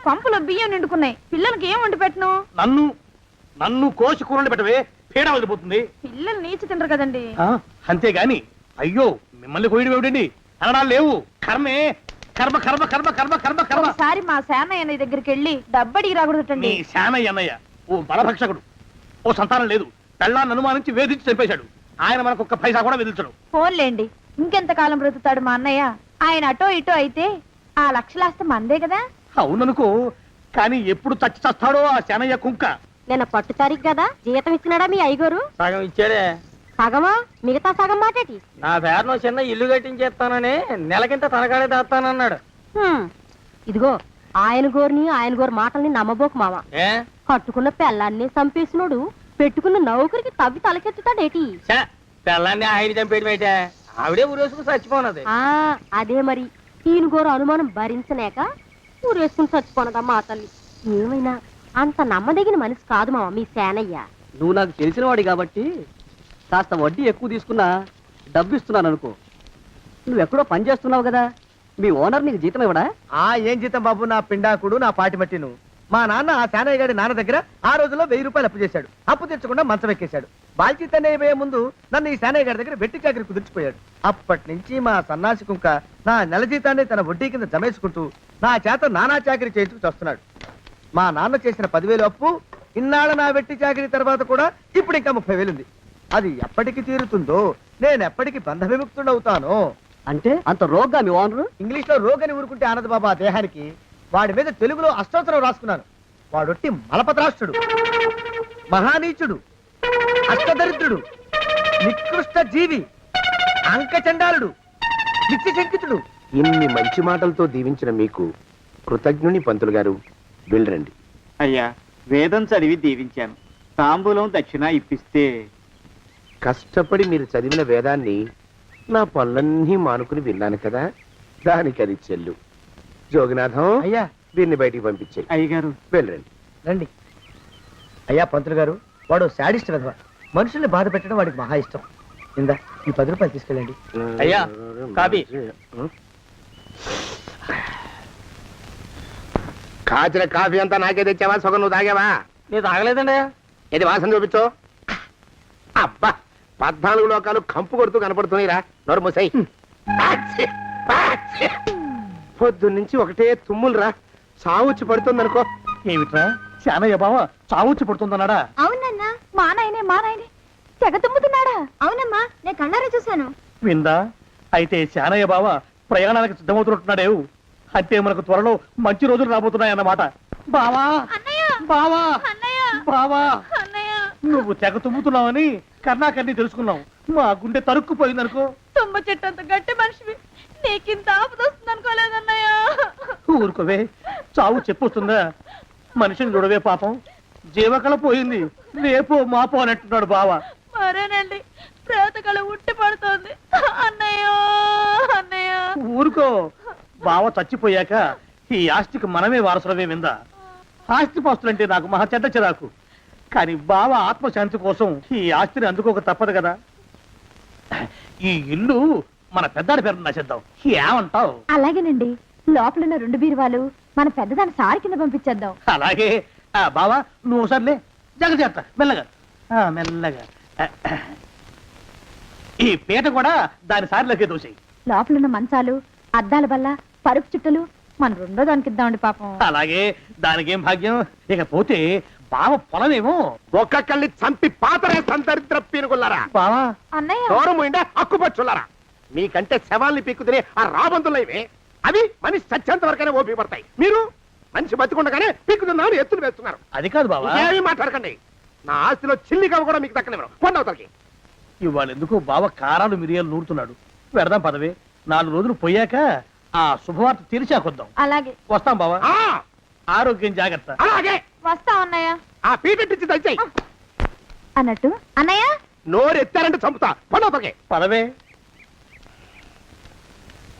పంపులో బియ్యం నిండుకున్నాయి. పిల్లలకి ఏం వండి పెట్టను? నన్ను కోసి కూరలు పెట్టవే, పీడ వదిలిపోతుంది. పిల్లలు నీచి తినరు కదండి. అంతేగాని అయ్యో మిమ్మల్ని కోయడం ఏమిటండి? అనడాలు లేవు. కర్మే, కర్మ కర్మ కర్మ కర్మ కర్మ కర్మ. ఒకసారి మా శానయ్య దగ్గరికి వెళ్ళి డబ్బడికి రాకూడదటండి. నీ శానయ్య అన్నయ్య ఓ బలభక్షకుడు. ఓ సంతానం లేదు, పెళ్ళాన్ని అనుమానించి వేధించి చంపేశాడు. ఆయన మనకు ఒక్క పైసా కూడా విధించడు. ఫోన్లేండి, ఇంకెంత కాలం బ్రతుకుతాడు మా అన్నయ్య? ఆయన అటో ఇటో అయితే ఆ లక్షలాస్తి మందే కదా. అవుననుకో, కానీ ఎప్పుడు చచ్చి చస్తాడో ఆ శానయ్య కుంక. నిన్న పట్టు తారీఖు కదా, జీతం ఇచ్చినాడా మీ అయ్యగారు? సగం ఇచ్చాడే. సగమా? మిగతా సగం మాటేటి? నా పేరును చిన్న ఇల్లు కట్టించేస్తానని నెలకింత తనకాడే దాస్తానన్నాడు. ఇదిగో ఆయన గోరు మాటల్ని నమ్మబోకు మామ. కట్టుకున్న పెళ్ళాన్ని చంపేసినోడు పెట్టుకున్న నౌకరికి తవ్వి తలకెత్తుతాడేటి? పెళ్ళాన్ని ఆయన చంపేయడం ఏంటే? ఆవిడే ఊరేసుకుని చచ్చిపోనది. అదే మరి, ఈయన గోరు అనుమానం భరించలేక ఊరేసుకుని చచ్చిపోనదమ్మా ఆ తల్లి. ఏమైనా అంత నమ్మదగిన మనిషి కాదు మామ మీ సేనయ్య. నువ్వు నాకు తెలిసిన వాడి కాబట్టి కాస్త వడ్డీ ఎక్కువ తీసుకున్నా డబ్బు ఇస్తున్నాను అనుకో. నువ్వెక్కడో పని చేస్తున్నావు కదా, మీ ఓనర్ నీకు జీతం ఇవ్వడా? ఏం జీతం బాబు, నా పిండాకుడు, నా పాటి మట్టిను. మా నాన్న ఆ శానయ్య గారి నాన్న దగ్గర ఆ రోజుల్లో 1000 రూపాయలు అప్పు చేశాడు. అప్పు తెచ్చకుండా మంచం ఎక్కేశాడు. బాల్చితనే అయిపోయే ముందు నన్ను ఈ శానయ్య గారి దగ్గర వెట్టి చాకరి కుదిర్చిపోయాడు. అప్పటి నుంచి మా సన్నాసి కుంక నా నెల జీతాన్ని తన వడ్డీ కింద జమేసుకుంటూ నా చేత నానా చాకరీ చేయించుకు వస్తున్నాడు. మా నాన్న చేసిన 10,000 అప్పు ఇన్నాళ్ళ నా వెట్టి చాకరీ తర్వాత కూడా ఇప్పుడు ఇంకా 30,000 ఉంది. అది ఎప్పటికి తీరుతుందో, నేను ఎప్పటికి బంధ విముక్తుడవుతానో. అంటే అంత రోగ్గా మీ ఓనరు? ఇంగ్లీష్ లో రోగని ఊరుకుంటే ఆనంద్ బాబా దేహానికి. వాడి మీద తెలుగులో అష్టోత్తరం రాసుకున్నాను. వాడొట్టి మలపత్రాష్ట్రుడు, మహానీచుడు, అష్టదరిద్రుడు, నికృష్ట జీవి, అంకచండాలుడు, నిత్యశంకితుడు. ఇన్ని మంచి మాటలతో దీవించిన మీకు కృతజ్ఞుని పంతులు గారు. వెళ్ళరండి. అయ్యా, వేదం చదివి దీవించాను. తాంబూలం దక్షిణ ఇప్పిస్తే. కష్టపడి మీరు చదివిన వేదాన్ని నా పనులన్నీ మానుకుని విన్నాను కదా, దానికి అది చెల్లు. జోగినాథం, అయ్యా దీన్ని బయటికి పంపించాయి. అయ్యగారు వెళ్ళరండి. రండి. అయ్యా పంతులు గారు, వాడు శాడిస్ట్ విధవ. మనుషుల్ని బాధ పెట్టడం వాడికి మహా ఇష్టం. ఇందా ఈ 10 రూపాయలు తీసుకెళ్ళండి. అయ్యా, కాపీ. కాచిన కాఫీ అంతా నాకే తెచ్చావా? సగం నువ్వు తాగావా? నేను తాగలేదండి. ఇది వాసన చూపించు. అబ్బా, 14 లోకాలు కంపు కొడుతూ కనపడుతున్నాయిరా. నోరు మూసాయి. పొద్దున్నుంచి ఒకటే తుమ్ములురా. సావుచ్చి పడుతుందనుకో. ఏమిట్రా శానయ్య బావ చావుచ్చి పడుతుందన్నాడా? అవునన్నా, మా నాయనే తెగ తుమ్ముతున్నాడా? అవునమ్మా, నేను కళ్ళారా చూశాను. విందా? అయితే శానయ్య బావ ప్రయాణానికి సిద్ధమవుతున్నట్టున్నాడేవు. అంటే మనకు త్వరలో మంచి రోజులు రాబోతున్నాయన్నమాట. బావా బావా బావా, నువ్వు తెగ తుమ్ముతున్నావని కర్ణాకర్ణి తెలుసుకున్నావు. మా గుండె తరుక్కుపోయిందనుకో. తుమ్మ చెట్టు అంత గట్టి మనిషివి, నీకింత ఆపదొస్తుంది అనుకోలేదన్నయ్య. ఊరుకోవే, చావు చెప్పొస్తుందా? మనిషిని చూడవే పాపం, జీవకళ పోయింది. రేపో మాపో అన్నట్టున్నాడు బావ. మరేనండి, ప్రేతకళ ఉట్టి పడుతోంది అన్నయ్య. ఊరుకో, బావ చచ్చిపోయాక ఈ ఆస్తికి మనమే వారసులమే. విందా? ఆస్తి పాస్తులంటే నాకు మహా చెడ్డ చిరాకు. కానీ బావ ఆత్మశాంతి కోసం ఈ ఆస్తిని అందుకోక తప్పదు కదా. ఈ ఇల్లు మన పెద్దాడి పేరు నచ్చేద్దాం. ఏమంటావు? అలాగేనండి, లోపలున్న 2 బీరువాలు మన పెద్దదాన్ని సారి కింద పంపించేద్దాం. అలాగే. బావా నువ్వు సర్లే, జాగ్రత్త, మెల్లగా మెల్లగా. ఈ పీట కూడా దాని సారిలోకి దూసేయి. లోపలున్న మంచాలు, అద్దాల బల్ల, పరుపు చుట్టలు మన 2వ దానికి ఇద్దామండి పాపం. అలాగే, దానికేం భాగ్యం. ఇకపోతే బావ పొలమేమో ఒక్కొక్కల్ని చంపి పాతరే సంతరిద్ర పీనుకున్నారా. బావా అన్నయ్య, దూరం ఉండే అక్కుపచ్చులారా. మీకంటే శవాల్ని పీక్కు తినే ఆ రాబందులైవే, అవి మనిషి చచ్చేంత వరకనే ఓపి పడతాయి. మీరు మనిషి బతికుండగానే పీక్కుతున్నామని ఎత్తులు వేస్తున్నారు. అది కాదు బావా. ఏమీ మాట్లాడకండి. నా ఆస్తిలో చిల్లిగా కూడా మీకు దక్కనివ్వరు. కొండవతలకి. ఇవాళ ఎందుకో బావ కారాలు మిరియాలు నూరుతున్నాడు. పెడదాం పదవే. 4 రోజులు పోయాక ఆ శుభవార్త తెలిసాకొద్దాం. అలాగే వస్తాం బావా. ఆరోగ్యం జాగ్రత్త. అలాగే వస్తాం అన్నయ్య. ఆ పీటెట్టించి దయచేయి. అన్నట్టు అన్నయ్య, నోరు ఎత్తారంటే చంపుతా. కొండవతలకి పదవే.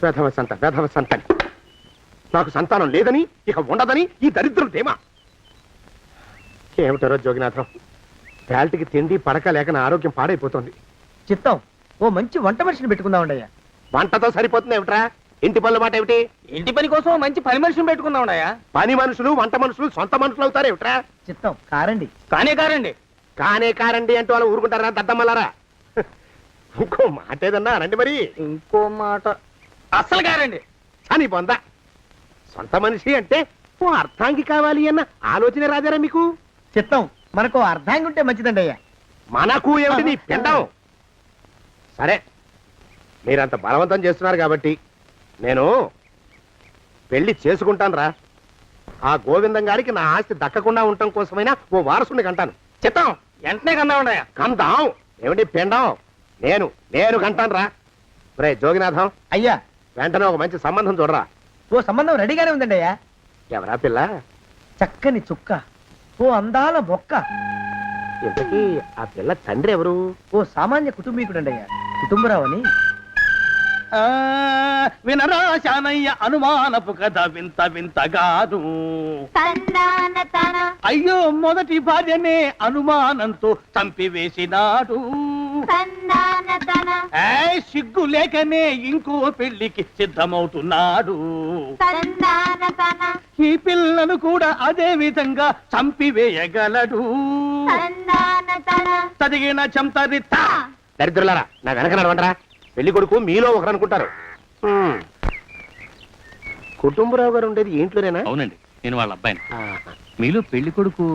వేధవ సంతానం. నాకు సంతానం లేదని, ఇక ఉండదని ఈ దరిద్రం ధీమా. ఏమిటారో జోగినాథం, వేల్టికి తిండి పడక లేక నా ఆరోగ్యం పాడైపోతుంది. చిత్తం, ఓ మంచి వంట మనిషిని పెట్టుకుందామండి అయ్యా. వంటతో సరిపోతుంది ఏమిట్రా? ఇంటి పనుల మాట ఏమిటి? ఇంటి పని కోసం మంచి పని మనిషిని పెట్టుకుందాం పని మనుషులు వంట మనుషులు సొంత మనుషులు అవుతారు ఏమిట్రా? చిత్తం కారండి కానే కారండి కానే కారండి అంటూ వాళ్ళు ఊరుకుంటారా దద్దమ్మలారా? ఇంకో మాట ఏదన్నా రండి మరి. ఇంకో మాట అస్సలు కారండి అని పొందా సొంత మనిషి అంటే ఓ అర్థాంగి కావాలి అన్న ఆలోచన రాజారా మీకు? చిత్తం మనకు అర్ధాంగి ఉంటే మంచిదండి అయ్యా. మనకు ఏమిటి నీ పిండం? సరే మీరంత బలవంతం చేస్తున్నారు కాబట్టి నేను పెళ్లి చేసుకుంటాను రా. ఆ గోవిందం గారికి నా ఆస్తి దక్కకుండా ఉండటం కోసమైనా ఓ వారసుని కంటాను. చిత్తం వెంటనే కన్నామండయ్యా. కందాం ఏమిటి పిండం? నేను కంటాను రా. రే జోగినాథం, అయ్యా వెంటనే ఒక మంచి సంబంధం చూడరా. ఓ సంబంధం రెడీగానే ఉందండి అయ్యా. ఎవరా పిల్ల? చక్కని చుక్క, ఓ అందాల బొక్క, ఇంతకీ ఆ పిల్ల తండ్రి ఎవరు? ఓ సామాన్య కుటుంబీకుడండి అయ్యా, కుటుంబరావు అని. వినరా శానయ్య అనుమానపు కథ వింత వింతగాను. అయ్యో మొదటి భార్యనే అనుమానంతో చంపివేసినాడు. సిగ్గు లేకనే ఇంకో పెళ్లికి సిద్ధమవుతున్నాడు. ఈ పిల్లను కూడా అదే విధంగా చంపివేయగలడు. చదివిన చంతరిత. దరిద్రులారా, నా వెనక నడవంటరా. పెళ్లి కొడుకు మీలో ఒకరు అనుకుంటారు. కుటుంబరావు గారు ఉండేది ఇంట్లోనేనా? అవునండి, నేను వాళ్ళ అబ్బాయిని. ఆహా. మీలో పెళ్లి కొడుకు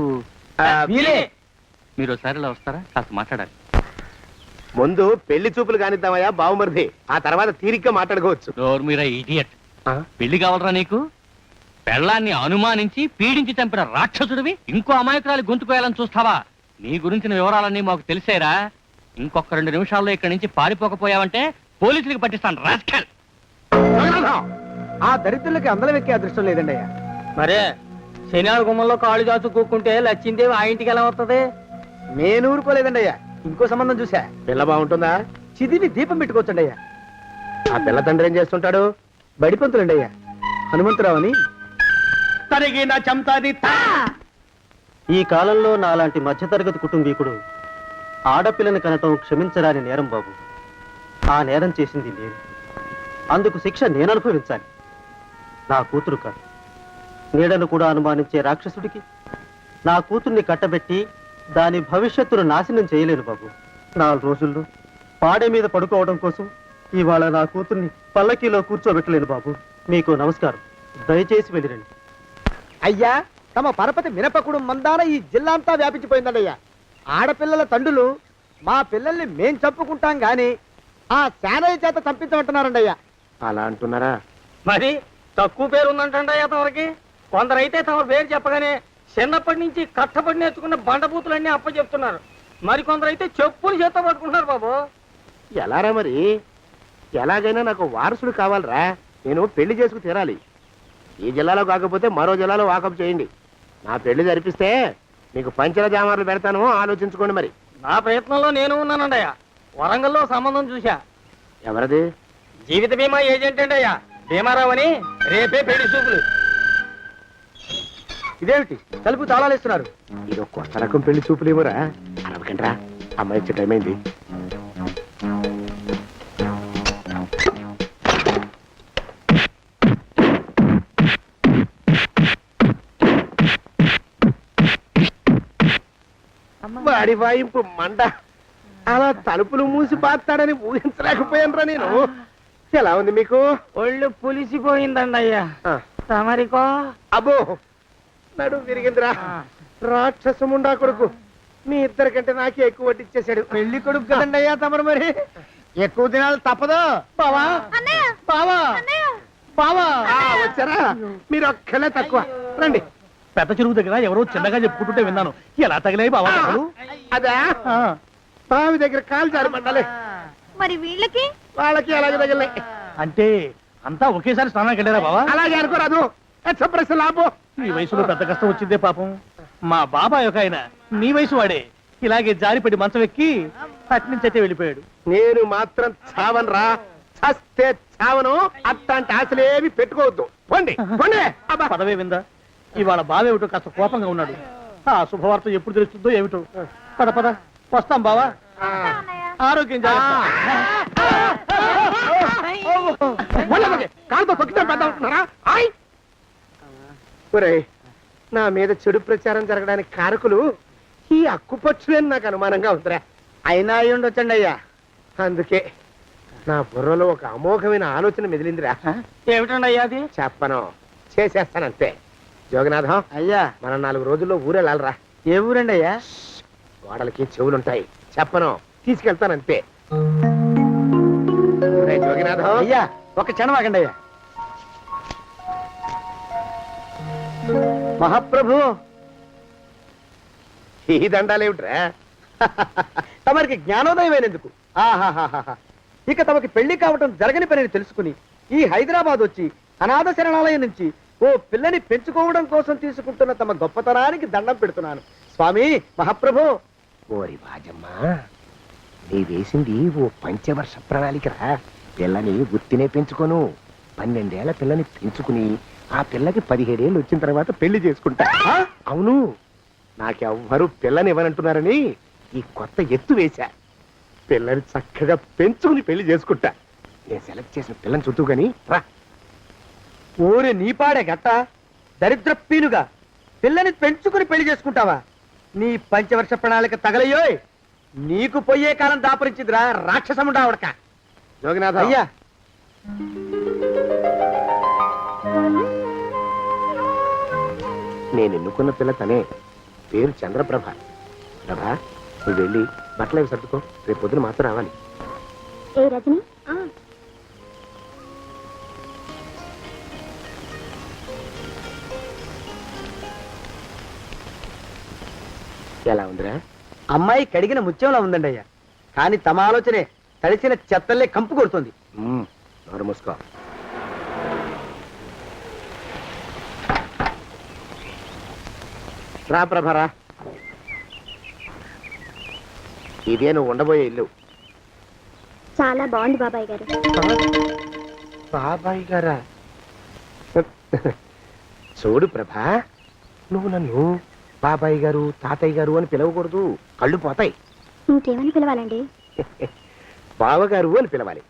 మీరే మీరు ఒకసారి ఇలా వస్తారా? కాస్త మాట్లాడాలి. ముందు పెళ్లి చూపులు కానిద్దామయ్యా బావుమరిది, ఆ తర్వాత తీరిగ్గా మాట్లాడుకోవచ్చు. డోర్ మీరా ఇడియట్. పెళ్లి కావాలరా నీకు? పెళ్ళాన్ని అనుమానించి పీడించి చంపిన రాక్షసుడివి ఇంకో అమాయకురాలి గొంతుకోయాలని చూస్తావా? నీ గురించిన వివరాలన్నీ మాకు తెలిసేరా. ఇంకొక 2 నిమిషాల్లో ఇక్కడి నుంచి పారిపోకపోయావంటే పోలీసులకు పట్టిస్తాను. రాస్కల్. ఆ దరిద్రులకి అందలం ఎక్కే అదృష్టం లేదండి అయ్యా. మరే శనివారం గుమ్మంలో కాళ్ళు చాచు కూకుంటే లచ్చిందేవి ఆ ఇంటికి ఎలా వస్తుంది? నేను ఊరుకోలేదండి అయ్యా. ఇంకో సంబంధం చూసా. పిల్ల బాగుంటుందా? చిదివి దీపం పెట్టుకోవచ్చండి అయ్యా. ఆ పిల్ల తండ్రి ఏం చేస్తుంటాడు? బడిపంతులండి అయ్యా, హనుమంతరావు అని. తరిగిన చంతరిత. ఈ కాలంలో నాలాంటి మధ్యతరగతి కుటుంబీకుడు ఆడపిల్లని కనటం క్షమించరాని నేరం బాబు. ఆ నేరం చేసింది నేను, అందుకు శిక్ష నేను అనుభవించాలి. నా కూతురు కాదు, నీడను కూడా అనుమానించే రాక్షసుడికి నా కూతుర్ని కట్టబెట్టి దాని భవిష్యత్తును నాశనం చేయలేను బాబు. 4 రోజుల్లో పాడే మీద పడుకోవడం కోసం ఇవాళ నా కూతుర్ని పల్లకీలో కూర్చోబెట్టలేను బాబు. మీకు నమస్కారం, దయచేసి వెళ్ళిరండి. అయ్యా, తమ పరపతి మినపకుడు మందాన ఈ జిల్లా అంతా వ్యాపించిపోయిందండి అయ్యా. ఆడపిల్లల తండ్రులు మా పిల్లల్ని మేం చంపుకుంటాం గాని ఆ శానయ్య చేత చంపించమంటున్నారండి అయ్యా. అలా అంటున్నారా? మరి తక్కువ పేరు ఉందంటండి అయ్యా తమరికి. కొందరైతే తమ పేరు చెప్పగానే చిన్నప్పటి నుంచి కట్టబడి నేర్చుకున్న బండబూతులన్నీ అప్పచెప్తున్నారు. మరి కొందరైతే చెప్పులు చేత పట్టుకుంటున్నారు బాబు. ఎలారా మరి? ఎలాగైనా నాకు వారసుడు కావాలరా. నేను పెళ్లి చేసుకు తీరాలి. ఈ జిల్లాలో కాకపోతే మరో జిల్లాలో వాకప్ చేయండి. నా పెళ్లి జరిపిస్తే మీకు పంచల జామార్లు పెడతాను, ఆలోచించుకోండి మరి. నా ప్రయత్నంలో నేను ఉన్నానండి అయ్యా. వరంగల్లో సంబంధం చూశా. ఎవరది? జీవిత బీమా ఏజెంట్ అండి అయ్యా, భీమారావు అని. రేపే పెళ్లి చూపులు. ఇదేమిటి తలుపు తాళాలేస్తున్నారు? ఇది ఒక కొత్త రకం పెళ్లి చూపులేమోరా. అరవకండ్రా, అమ్మాయి వచ్చే టైం అయింది. వాడి వాయింపు మంట. అలా తలుపులు మూసి పాతాడని ఊహించలేకపోయానురా నేను. ఎలా ఉంది మీకు? ఒళ్ళు పులిసిపోయిందండి అయ్యా. తమరికో? అబ్బో, నడు విరిగిందిరా. రాక్షసముండా కొడుకు మీ ఇద్దరికంటే నాకే ఎక్కువ వడ్డిచ్చేశాడు. పెళ్లి కొడుకు కదండి అయ్యా తమరు, మరి ఎక్కువ దినాలు తప్పదు. బావా బావా బావా. వచ్చారా? మీరు ఒక్కలే తక్కువ. రండి. పెద్ద చెరువు దగ్గర ఎవరో చిన్నగా చెప్పుకుంటుంటే విన్నాను. ఎలా తగిలాయి బావా దెబ్బలు? అదా బావి దగ్గర కాలు జారి పడ్డాలే. మరి వీళ్ళకి వాళ్ళకి అలాగే తగిలినాయి. అంటే అంతా ఒకేసారి స్నానానికి వెళ్ళారా బావా? అలాగే అనుకోరాదు. ప్రశ్న లాభో. ఈ వయసులో పెద్ద కష్టం వచ్చిందే పాపం. మా బాబాయ్ ఒక ఆయన నీ వయసు వాడే ఇలాగే జారిపడి మంచం ఎక్కి అట్నుంచైతే వెళ్ళిపోయాడు. నేను మాత్రం చావను రా. చస్తే చావను. అట్లాంటి ఆశలేవి పెట్టుకోవద్దు. పోండి పోండి. పదవే విందా. ఇవాళ బావేమిటో కాస్త కోపంగా ఉన్నాడు. ఆ శుభవార్త ఎప్పుడు తెలుస్తుందో ఏమిటో. పద పద వస్తాం బావా. ఆరోగ్యం జాగ్రత్త. కాలుతో తొక్కితే పెద్దామంటున్నారా? ఒరేయ్, నా మీద చెడు ప్రచారం జరగడానికి కారకులు ఈ అక్కుపచ్చులని నాకు అనుమానంగా ఉందిరా. అయినా అయి ఉండొచ్చండి అయ్యా. అందుకే నా బుర్రలో ఒక అమోఘమైన ఆలోచన మెదిలిందిరా. ఏమిటండి అయ్యా అది? చెప్పను, చేసేస్తానంతే. జోగనాథం, అయ్యా, మనం 4 రోజుల్లో ఊరెళ్ళాలరా. ఏ ఊరండి అయ్యా? గోడలకి చెవులుంటాయి, చెప్పను, తీసుకెళ్తానంతే. ఒరేయ్ జోగినాథం, అయ్యా, ఒక క్షణం ఆగండి అయ్యా. మహాప్రభు, ఈ దండాలేమిట్రా? తమరికి జ్ఞానోదయమైనందుకు ఆహాహాహా. ఇక తమకి పెళ్లి కావటం జరగని పనిని తెలుసుకుని ఈ హైదరాబాద్ వచ్చి అనాథ శరణాలయం నుంచి ఓ పిల్లని పెంచుకోవడం కోసం తీసుకుంటున్న తమ గొప్పతనానికి దండం పెడుతున్నాను స్వామి. మహాప్రభు, ఓరి బాజమ్మా, నీ వేసింది ఓ పంచవర్ష ప్రణాళికరా. పిల్లని గుర్తినే పెంచుకోను, 12 ఏళ్ల పిల్లని పెంచుకుని ఆ పిల్లకి 17 ఏళ్ళు వచ్చిన తర్వాత పెళ్లి చేసుకుంటా. అవును, నాకెవ్వరూ పిల్లని ఇవ్వనంటున్నారని ఈ కొత్త ఎత్తు వేశా. పిల్లని చక్కగా పెంచుకుని పెళ్లి చేసుకుంటా. నేను సెలెక్ట్ చేసిన పిల్లని చుట్టూ గాని రా. ఓరే నీపాడే గట్ట దరిద్ర పీనుగా, పిల్లని పెంచుకుని పెళ్లి చేసుకుంటావా? నీ పంచవర్ష ప్రణాళిక తగలయ్యోయ్. నీకు పోయే కాలం దాపరించిందిరా రాక్షసముడా ఉడక. జోగినాథ, అయ్యా, నేను ఎన్నుకున్న పిల్ల తనే. పేరు చంద్రప్రభ. ప్రభ, నువ్వు వెళ్ళి బట్టలు అవి సర్దుకో, రేపు పొద్దున మాత్రం రావాలి. ఏ రజని, ఎలా ఉందిరా? అమ్మాయి కడిగిన ముత్యంలా ఉందండి అయ్యా. కానీ తమ ఆలోచనే తడిసిన చెత్తల్లే కంపు కొడుతుంది. నోరు మూసుకో. రా ప్రభరా, ఇదే నువ్వు ఉండబోయే ఇల్లు. చాలా బాగుంది బాబాయ్ గారు. బాబాయ్ గారా? చూడు ప్రభా, నువ్వు నన్ను బాబాయ్ గారు, తాతయ్య గారు అని పిలవకూడదు, కళ్ళు పోతాయి. ఇంకేమని పిలవాలండి? బావగారు అని పిలవాలి.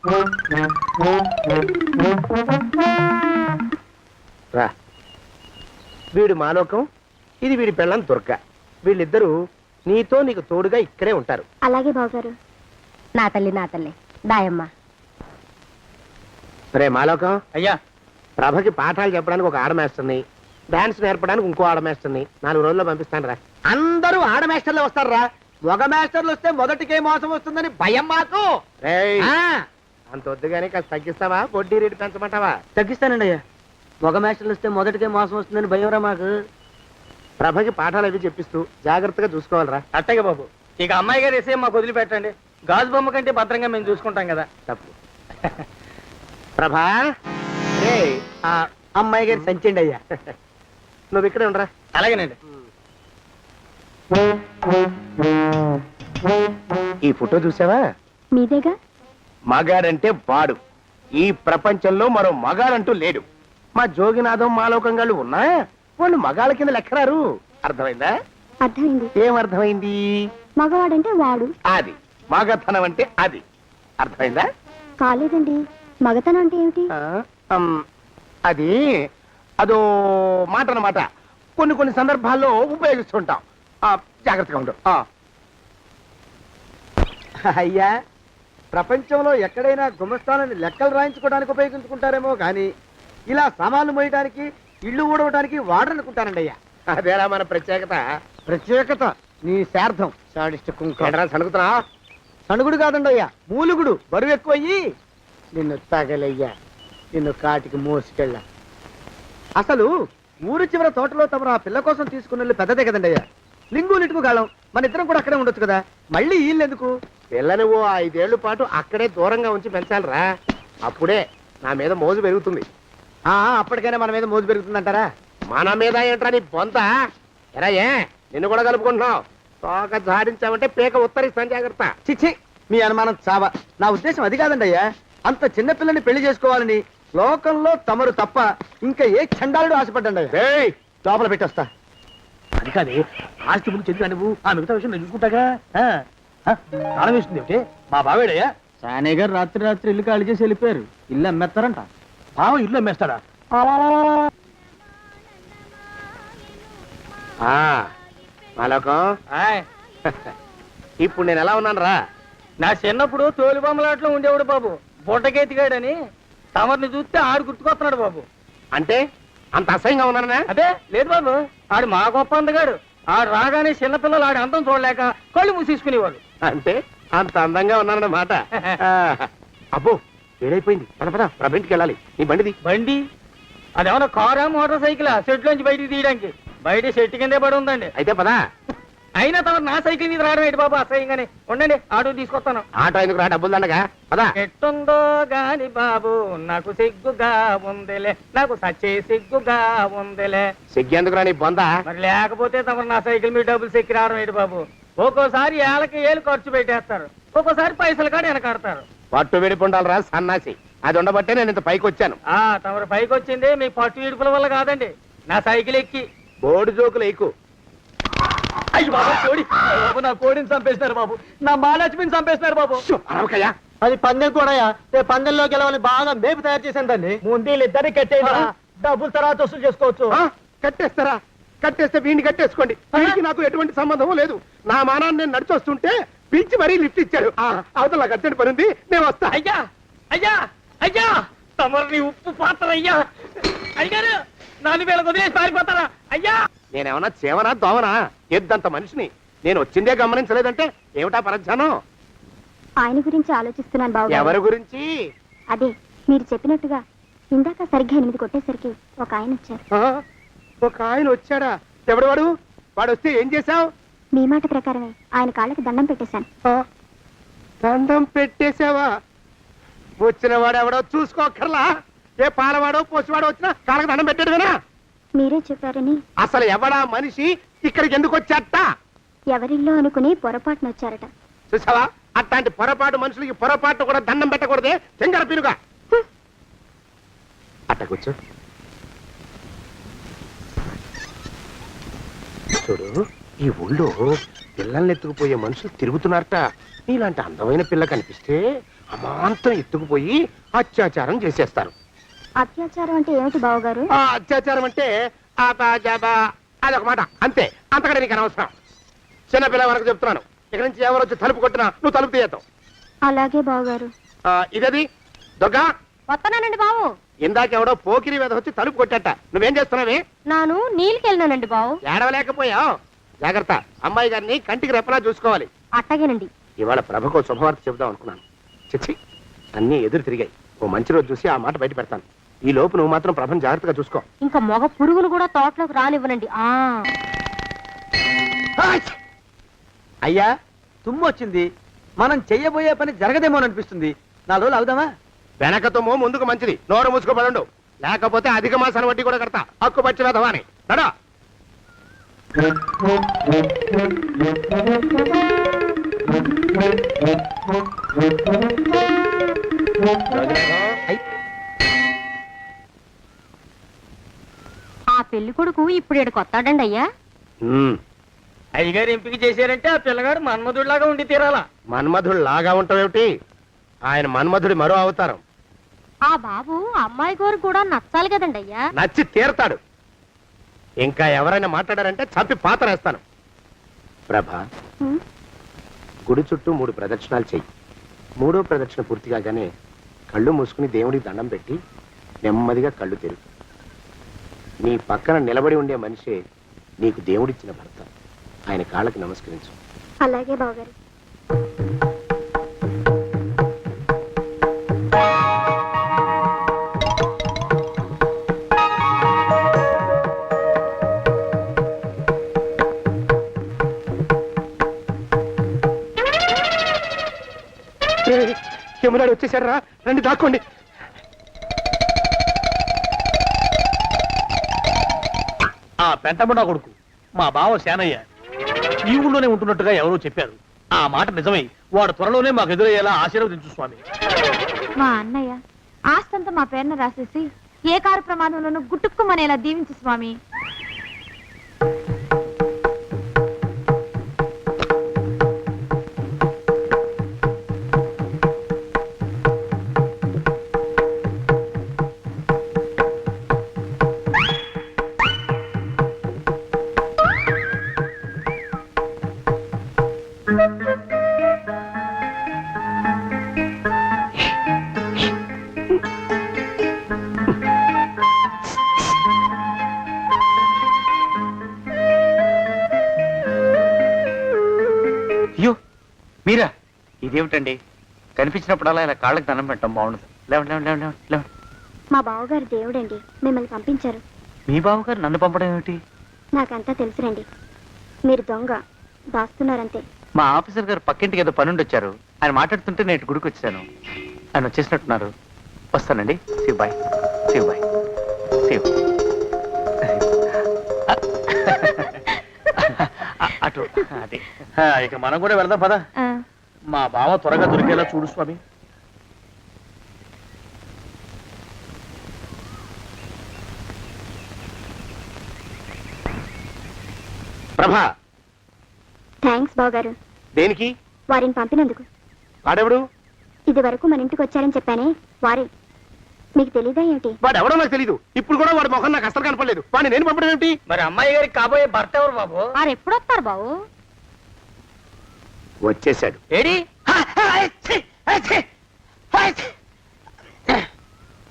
రా, వీడు మాలోకం, ఇది వీడి పెళ్ళం దుర్గ. వీళ్ళిద్దరూ నీతో నీకు తోడుగా ఇక్కడే ఉంటారు. అలాగే బావగారు. నా తల్లి దాయమ్మ. రే మాలోకం, అయ్యా, ప్రభకి పాఠాలు చెప్పడానికి ఒక ఆడమేస్టర్ని, డాన్స్ నేర్పడానికి ఇంకో ఆడమేస్టర్ని 4 రోజుల్లో పంపిస్తాను రా. అందరూ ఆడ మాస్టర్లు వస్తారా? మగ మాస్టర్లు వస్తే మొదటికే మోసం వస్తుందని భయం మాకు. రేయ్, ఆ, అంత వద్దుగానే కాస్త తగ్గిస్తావా? వడ్డీ రేటు పెంచమంటావా? తగ్గిస్తానండి అయ్యా. మగ మాస్టర్లు వస్తే మొదటికే మోసం వస్తుందని భయం రా మాకు. ప్రభకి పాఠాలు అవి చెప్పిస్తూ జాగ్రత్తగా చూసుకోవాలరా. అట్టగే బాబు. ఇక అమ్మాయి గారు వేసే మాకు వదిలిపెట్టండి. గాజు బొమ్మ కంటే భద్రంగా మేము చూసుకుంటాం కదా. తప్పు. ప్రభా, రే, ఆ అమ్మాయి గారి సంచండి అయ్యా. నువ్వు ఇక్కడే ఉండరా. అలాగేనండి. ఈ ఫోటో చూసావా? మీదేగా. మగాడంటే వాడు. ఈ ప్రపంచంలో మరో మగాడంటూ లేడు. మా జోగినాథం మాలోకంగాళ్ళు ఉన్నా వాళ్ళు మగాళ్ళ కింద లెక్కరారు. అర్థమైందా? అర్థమైంది. ఏం అర్థమైంది? మగవాడంటే వాడు. అది మగతనం అంటే అది. అర్థమైందా? కాలేదండి. మగతనం అంటే ఏమిటి? అది అదో మాట అన్నమాట. కొన్ని సందర్భాల్లో ఉపయోగిస్తుంటాం. జాగ్రత్తగా ఉండు. అయ్యా, ప్రపంచంలో ఎక్కడైనా గుమస్తాలని లెక్కలు రాయించుకోవడానికి ఉపయోగించుకుంటారేమో కానీ ఇలా సామాన్లు మోయడానికి, ఇల్లు ఊడవడానికి వాడరనుకుంటానండి అయ్యా. అదేరా మన ప్రత్యేకత. ప్రత్యేకత నీ శార్థం సాడిస్ట్ కుంక. ఎడరా సణుకుతున్నా? సణుగుడు కాదండి అయ్యా, మూలుగుడు. బరువు ఎక్కువయ్యి నిన్ను తగలయ్యా, నిన్ను కాటికి మోసుకెళ్ళ. అసలు ఊరు చివర తోటలో తమరు ఆ పిల్ల కోసం తీసుకున్న పెద్దదే కదండి అయ్యా. లింగు లిటుకు గాలం, మన ఇద్దరం కూడా అక్కడే ఉండొచ్చు కదా. మళ్ళీ వీళ్ళు ఎందుకు? పిల్లని ఓ 5 ఏళ్ల పాటు అక్కడే దూరంగా ఉంచి పెంచాలిరా. అప్పుడే నా మీద మోజు పెరుగుతుంది. అప్పటికైనా మన మీద మోజు పెరుగుతుందంటారా? మన మీద ఏంట్రా నీ బొంత? ఎరా, ఏ నిన్ను కూడా కలుపుకుంటున్నావు? తోక జాడించావంటే పీక ఉత్తరిస్తాను, జాగ్రత్త. చిచ్చి, మీ అనుమానం చావా. నా ఉద్దేశం అది కాదండి అయ్యా. అంత చిన్న పిల్లని పెళ్లి చేసుకోవాలని లోకంలో తమరు తప్ప ఇంకా ఏ చండాలుడు ఆశపడ్డండి అయ్యా. ఏయ్, లోపల పెట్టొస్తా. అది కాదే, ఆస్తి ముందు చెందుగా నువ్వు ఆ మిగతా విషయం నేను చూసుకుంటాగా. తాళం వేస్తుంది ఏమిటి? మా బావేడయ్యా సానే గారు రాత్రి రాత్రి ఇల్లు ఖాళీ చేసి వెళ్ళిపోయారు. ఇల్లు అమ్మేస్తారంట. బావ ఇల్లు అమ్మేస్తాడా? మాలోకం ఇప్పుడు నేను ఎలా ఉన్నాను రా? నా చిన్నప్పుడు తోలు బొమ్మలాట్లో ఉండేవాడు బాబు, బుట్టకెత్తిగాడని. తమరిని చూస్తే ఆడు గుర్తుకొస్తున్నాడు బాబు. అంటే అంత అసహ్యంగా ఉన్నానా? అదే లేదు బాబు, ఆడు మా గొప్ప అందగాడు. ఆడు రాగానే చిన్నపిల్లలు ఆడి అందం చూడలేక కళ్ళు మూసేసుకునేవాడు. అంటే అంత అందంగా ఉన్నానన్నమాట. అబ్బో ఏడైపోయింది, పద పద ఇంటికి వెళ్ళాలి. నీ బండిది. బండి అదేమన్నా కారా మోటార్ సైకిల్ షెడ్ లోంచి బయటికి తీయడానికి? బయట షెట్ కిందే పడి ఉందండి. అయితే పదా. అయినా తమ నా సైకిల్ మీద రావడం ఏంటి బాబు అసహ్యంగానే. ఉండండి ఆటో తీసుకొస్తాను. ఆటో ఎందుకు రా, డబ్బులు దండగా పదా. ఎట్టుందో గాని బాబు నాకు సిగ్గుగా ఉందిలే, నాకు సచ్చే సిగ్గుగా ఉందిలే. సిగ్గెందుకు రా నీ బొంద? మరి లేకపోతే తమరు నా సైకిల్ మీద డబ్బులు సెక్కి రావడం ఏంటి బాబు? ఒక్కోసారి ఏళ్ళకి ఏళ్ళు ఖర్చు పెట్టేస్తారు, ఒక్కోసారి పైసలు కాడ వెనకాడతారు. పట్టు విడిపుండాలి రా సన్నాసి. అది ఉండబట్టే నేను ఇంత పైకి వచ్చాను. తమరు పైకి వచ్చింది మీ పట్టు ఇడుపుల వల్ల కాదండి, నా సైకిల్ ఎక్కి. బోర్డు జోకులు ఎక్కువ. అయ్యి బాబు కోడి, నా కోడిని చంపేసినారు బాబు, నా మహాలక్ష్మిని చంపేసినారు బాబు. అరవకయ్యా. అది పందెం కూడా పందెంలో గెలవని బాగా మేపు తయారు చేశాను దాన్ని. ముందు వీళ్ళిద్దరిని కట్టేయండి, డబ్బులు తర్వాత వసూలు చేసుకోవచ్చు. కట్టేస్తారా? కట్టేస్తే వీడిని కట్టేసుకోండి. వీడికి నాకు ఎటువంటి సంబంధం లేదు. నా మానాన్ని నేను నడిచొస్తుంటే పిలిచి మరీ లిఫ్ట్ ఇచ్చాడు. అవతల నాకు అర్జెంట్ పని ఉంది, నేను వస్తా. అయ్యా అయ్యా అయ్యా, తమరిని ఉప్పు పాత్ర అయ్యా. అయ్యారు 4000 వదిలేసి పారిపోతారా అయ్యా? నేనేమన్నా చేవనా దోవనా? ఎద్దంత మనిషిని. నేను వచ్చిందే గమనించలేదంటే ఏమిటా పరధ్యానం? ఆయన గురించి ఆలోచిస్తున్నాను బాబు. ఎవరి గురించి? అదే మీరు చెప్పినట్టుగా ఇందాక సరిగ్గా 8 కొట్టేసరికి ఒక ఆయన వచ్చారు. ఒక ఆయన వచ్చాడా? ఎవడు వాడు? వాడు వస్తే ఏం చేశావు? మీ మాట ప్రకారమే ఆయన కాళ్ళకి దండం పెట్టేశాను. దండం పెట్టేశావా? వచ్చిన వాడు ఎవడో చూసుకోకర్లా. ఏ పాలవాడో పోసివాడో వచ్చినా కాళ్ళకి దండం పెట్టాడువేనా? మీరే చెప్పారని. అసలు ఎవడా మనిషి ఇక్కడికి ఎందుకు వచ్చాట? ఎవరిల్లో అనుకుని పొరపాటున వచ్చారట. చూసావా, అట్లాంటి పొరపాటు మనుషులకి పొరపాటు కూడా దండం పెట్టకూడదే. చెంగర పిరుగా అట్ట కూర్చో. చూడు, ఈ ఊళ్ళో పిల్లల్ని ఎత్తుకుపోయే మనుషులు తిరుగుతున్నారట. నీలాంటి అందమైన పిల్ల కనిపిస్తే అమాంతం ఎత్తుకుపోయి అత్యాచారం చేసేస్తారు. అత్యాచారం అంటే ఏమిటి బావగారు? ఆ అత్యాచారం అంటే అదొక మాట అంతే, అంతకంటే నీకు అనవసరం. చిన్నపిల్ల వరకు చెప్తున్నాను. ఇక్కడి నుంచి ఎవరు వచ్చి తలుపు కొట్టినా నువ్వు తలుపు తీయతావు. అలాగే బావగారు. ఇదది దొంగ. వస్తున్నానండి బావు. ఇందాకెవడో పోకిరి మీద వచ్చి తలుపు కొట్టట. నువ్వేం చేస్తున్నావే? నాను నీళ్ళకెళ్ళినానండి బావు. ఏడవలేకపోయావు. జాగ్రత్త, అమ్మాయి గారిని కంటికి రెప్పలా చూసుకోవాలి. అట్టగేనండి. ఇవాళ ప్రభకు శుభవార్త చెబుదాం అనుకున్నాను. చిచ్చి, అన్నీ ఎదురు తిరిగాయి. ఓ మంచి రోజు చూసి ఆ మాట బయట పెడతాను. ఈ లోపు నువ్వు మాత్రం ప్రభను జాగ్రత్తగా చూసుకో. ఇంకా మగ పురుగులు కూడా తోటలోకి రానివ్వనండి. అయ్యా తుమ్ము వచ్చింది, మనం చెయ్యబోయే పని జరగదేమో అనిపిస్తుంది. 4 రోజులు అవుదామా? వెనకతమో ముందుకు మంచిది. నోరు మూసుకోబడండు, లేకపోతే అధిక మాసాల వడ్డీ కూడా కడతా. హక్కు పచ్చి వేదవాని నడా. ఆ పెళ్లి కొడుకు ఇప్పుడు ఈడకి వస్తాడండి అయ్యా. అయ్యగారు ఎంపిక చేశారంటే ఆ పిల్లగాడు మన్మధుడిలాగా ఉండి తీరాలా. మన్మధుడు లాగా ఉంటావేమిటి? ఆయన మన్మధుడి మరో అవతారం. ఆ బాబు అమ్మాయి గారు కూడా నచ్చాలి కదండి అయ్యా. నచ్చి తీరతాడు. ఇంకా ఎవరైనా మాట్లాడారంటే చంపి పాతరేస్తాను. ప్రభా, గుడి చుట్టూ 3 ప్రదక్షిణాలు చెయ్యి. 3వ ప్రదక్షిణ పూర్తి కాగానే కళ్ళు మూసుకుని దేవుడికి దండం పెట్టి నెమ్మదిగా కళ్ళు తెరుగు. నీ పక్కన నిలబడి ఉండే మనిషే నీకు దేవుడిచ్చిన భర్త. ఆయన కాళ్ళకి నమస్కరించు. అలాగే బావగారు. యమునాడు వచ్చేసాడు రా, రండి దాక్కోండి. ఆ పెంటముడా కొడుకు మా బావ శానయ్య ఈ ఊళ్ళోనే ఉంటున్నట్టుగా ఎవరో చెప్పారు. ఆ మాట నిజమై వాడు త్వరలోనే మాకు ఎదురయ్యేలా ఆశీర్వదించు స్వామి. మా అన్నయ్య ఆస్తంతా మా పేరున రాసేసి ఏ కారు ప్రమాదంలోనూ గుట్టుక్కుమనేలా దీవించు స్వామి. మీరా ఇదేమిటండి కనిపించినప్పుడల్లా ఇలా కాళ్ళకి దండం పెట్టడం బాగుండదు. లేవండి లేవండి లేవండి లేవండి, లేవండి. మా బావగారు దేవుడండి, మిమ్మల్ని పంపించారు. మీ బావగారు నన్ను పంపడం ఏమిటి? నాకంతా తెలుసురండి. మీరు దొంగ దాస్తున్నారంతే. మా ఆఫీసర్ గారు పక్కింటికి ఏదో పనుండి వచ్చారు. ఆయన మాట్లాడుతుంటే నేను గుడికి వచ్చాను. ఆయన వచ్చేసినట్టున్నారు. వస్తానండి. Shiv bye, Shiv bye, Shiv. అటు అదే. ఇక మనం కూడా వెళ్దాం పద. మా బావ త్వరగా దొరికేలా చూడు స్వామి. ప్రభా, థ్యాంక్స్ బావగారు, దేనికి? వారిని పంపినందుకు. వాడెవడు? ఇది వరకు మన ఇంటికి వచ్చారని చెప్పానే వారే. మీకు తెలీదా ఏమిటి? వాడెవడో నాకు తెలీదు. ఇప్పుడు కూడా వాడి ముఖం నాకు అసలు కనపడలేదు. వాడిని నేను పంపడం ఏమిటి? మరి అమ్మాయి గారికి కాబోయే భర్త ఎవరు బాబు? వారు ఎప్పుడు వస్తారు బావు? వచ్చేసాడు. ఏడి?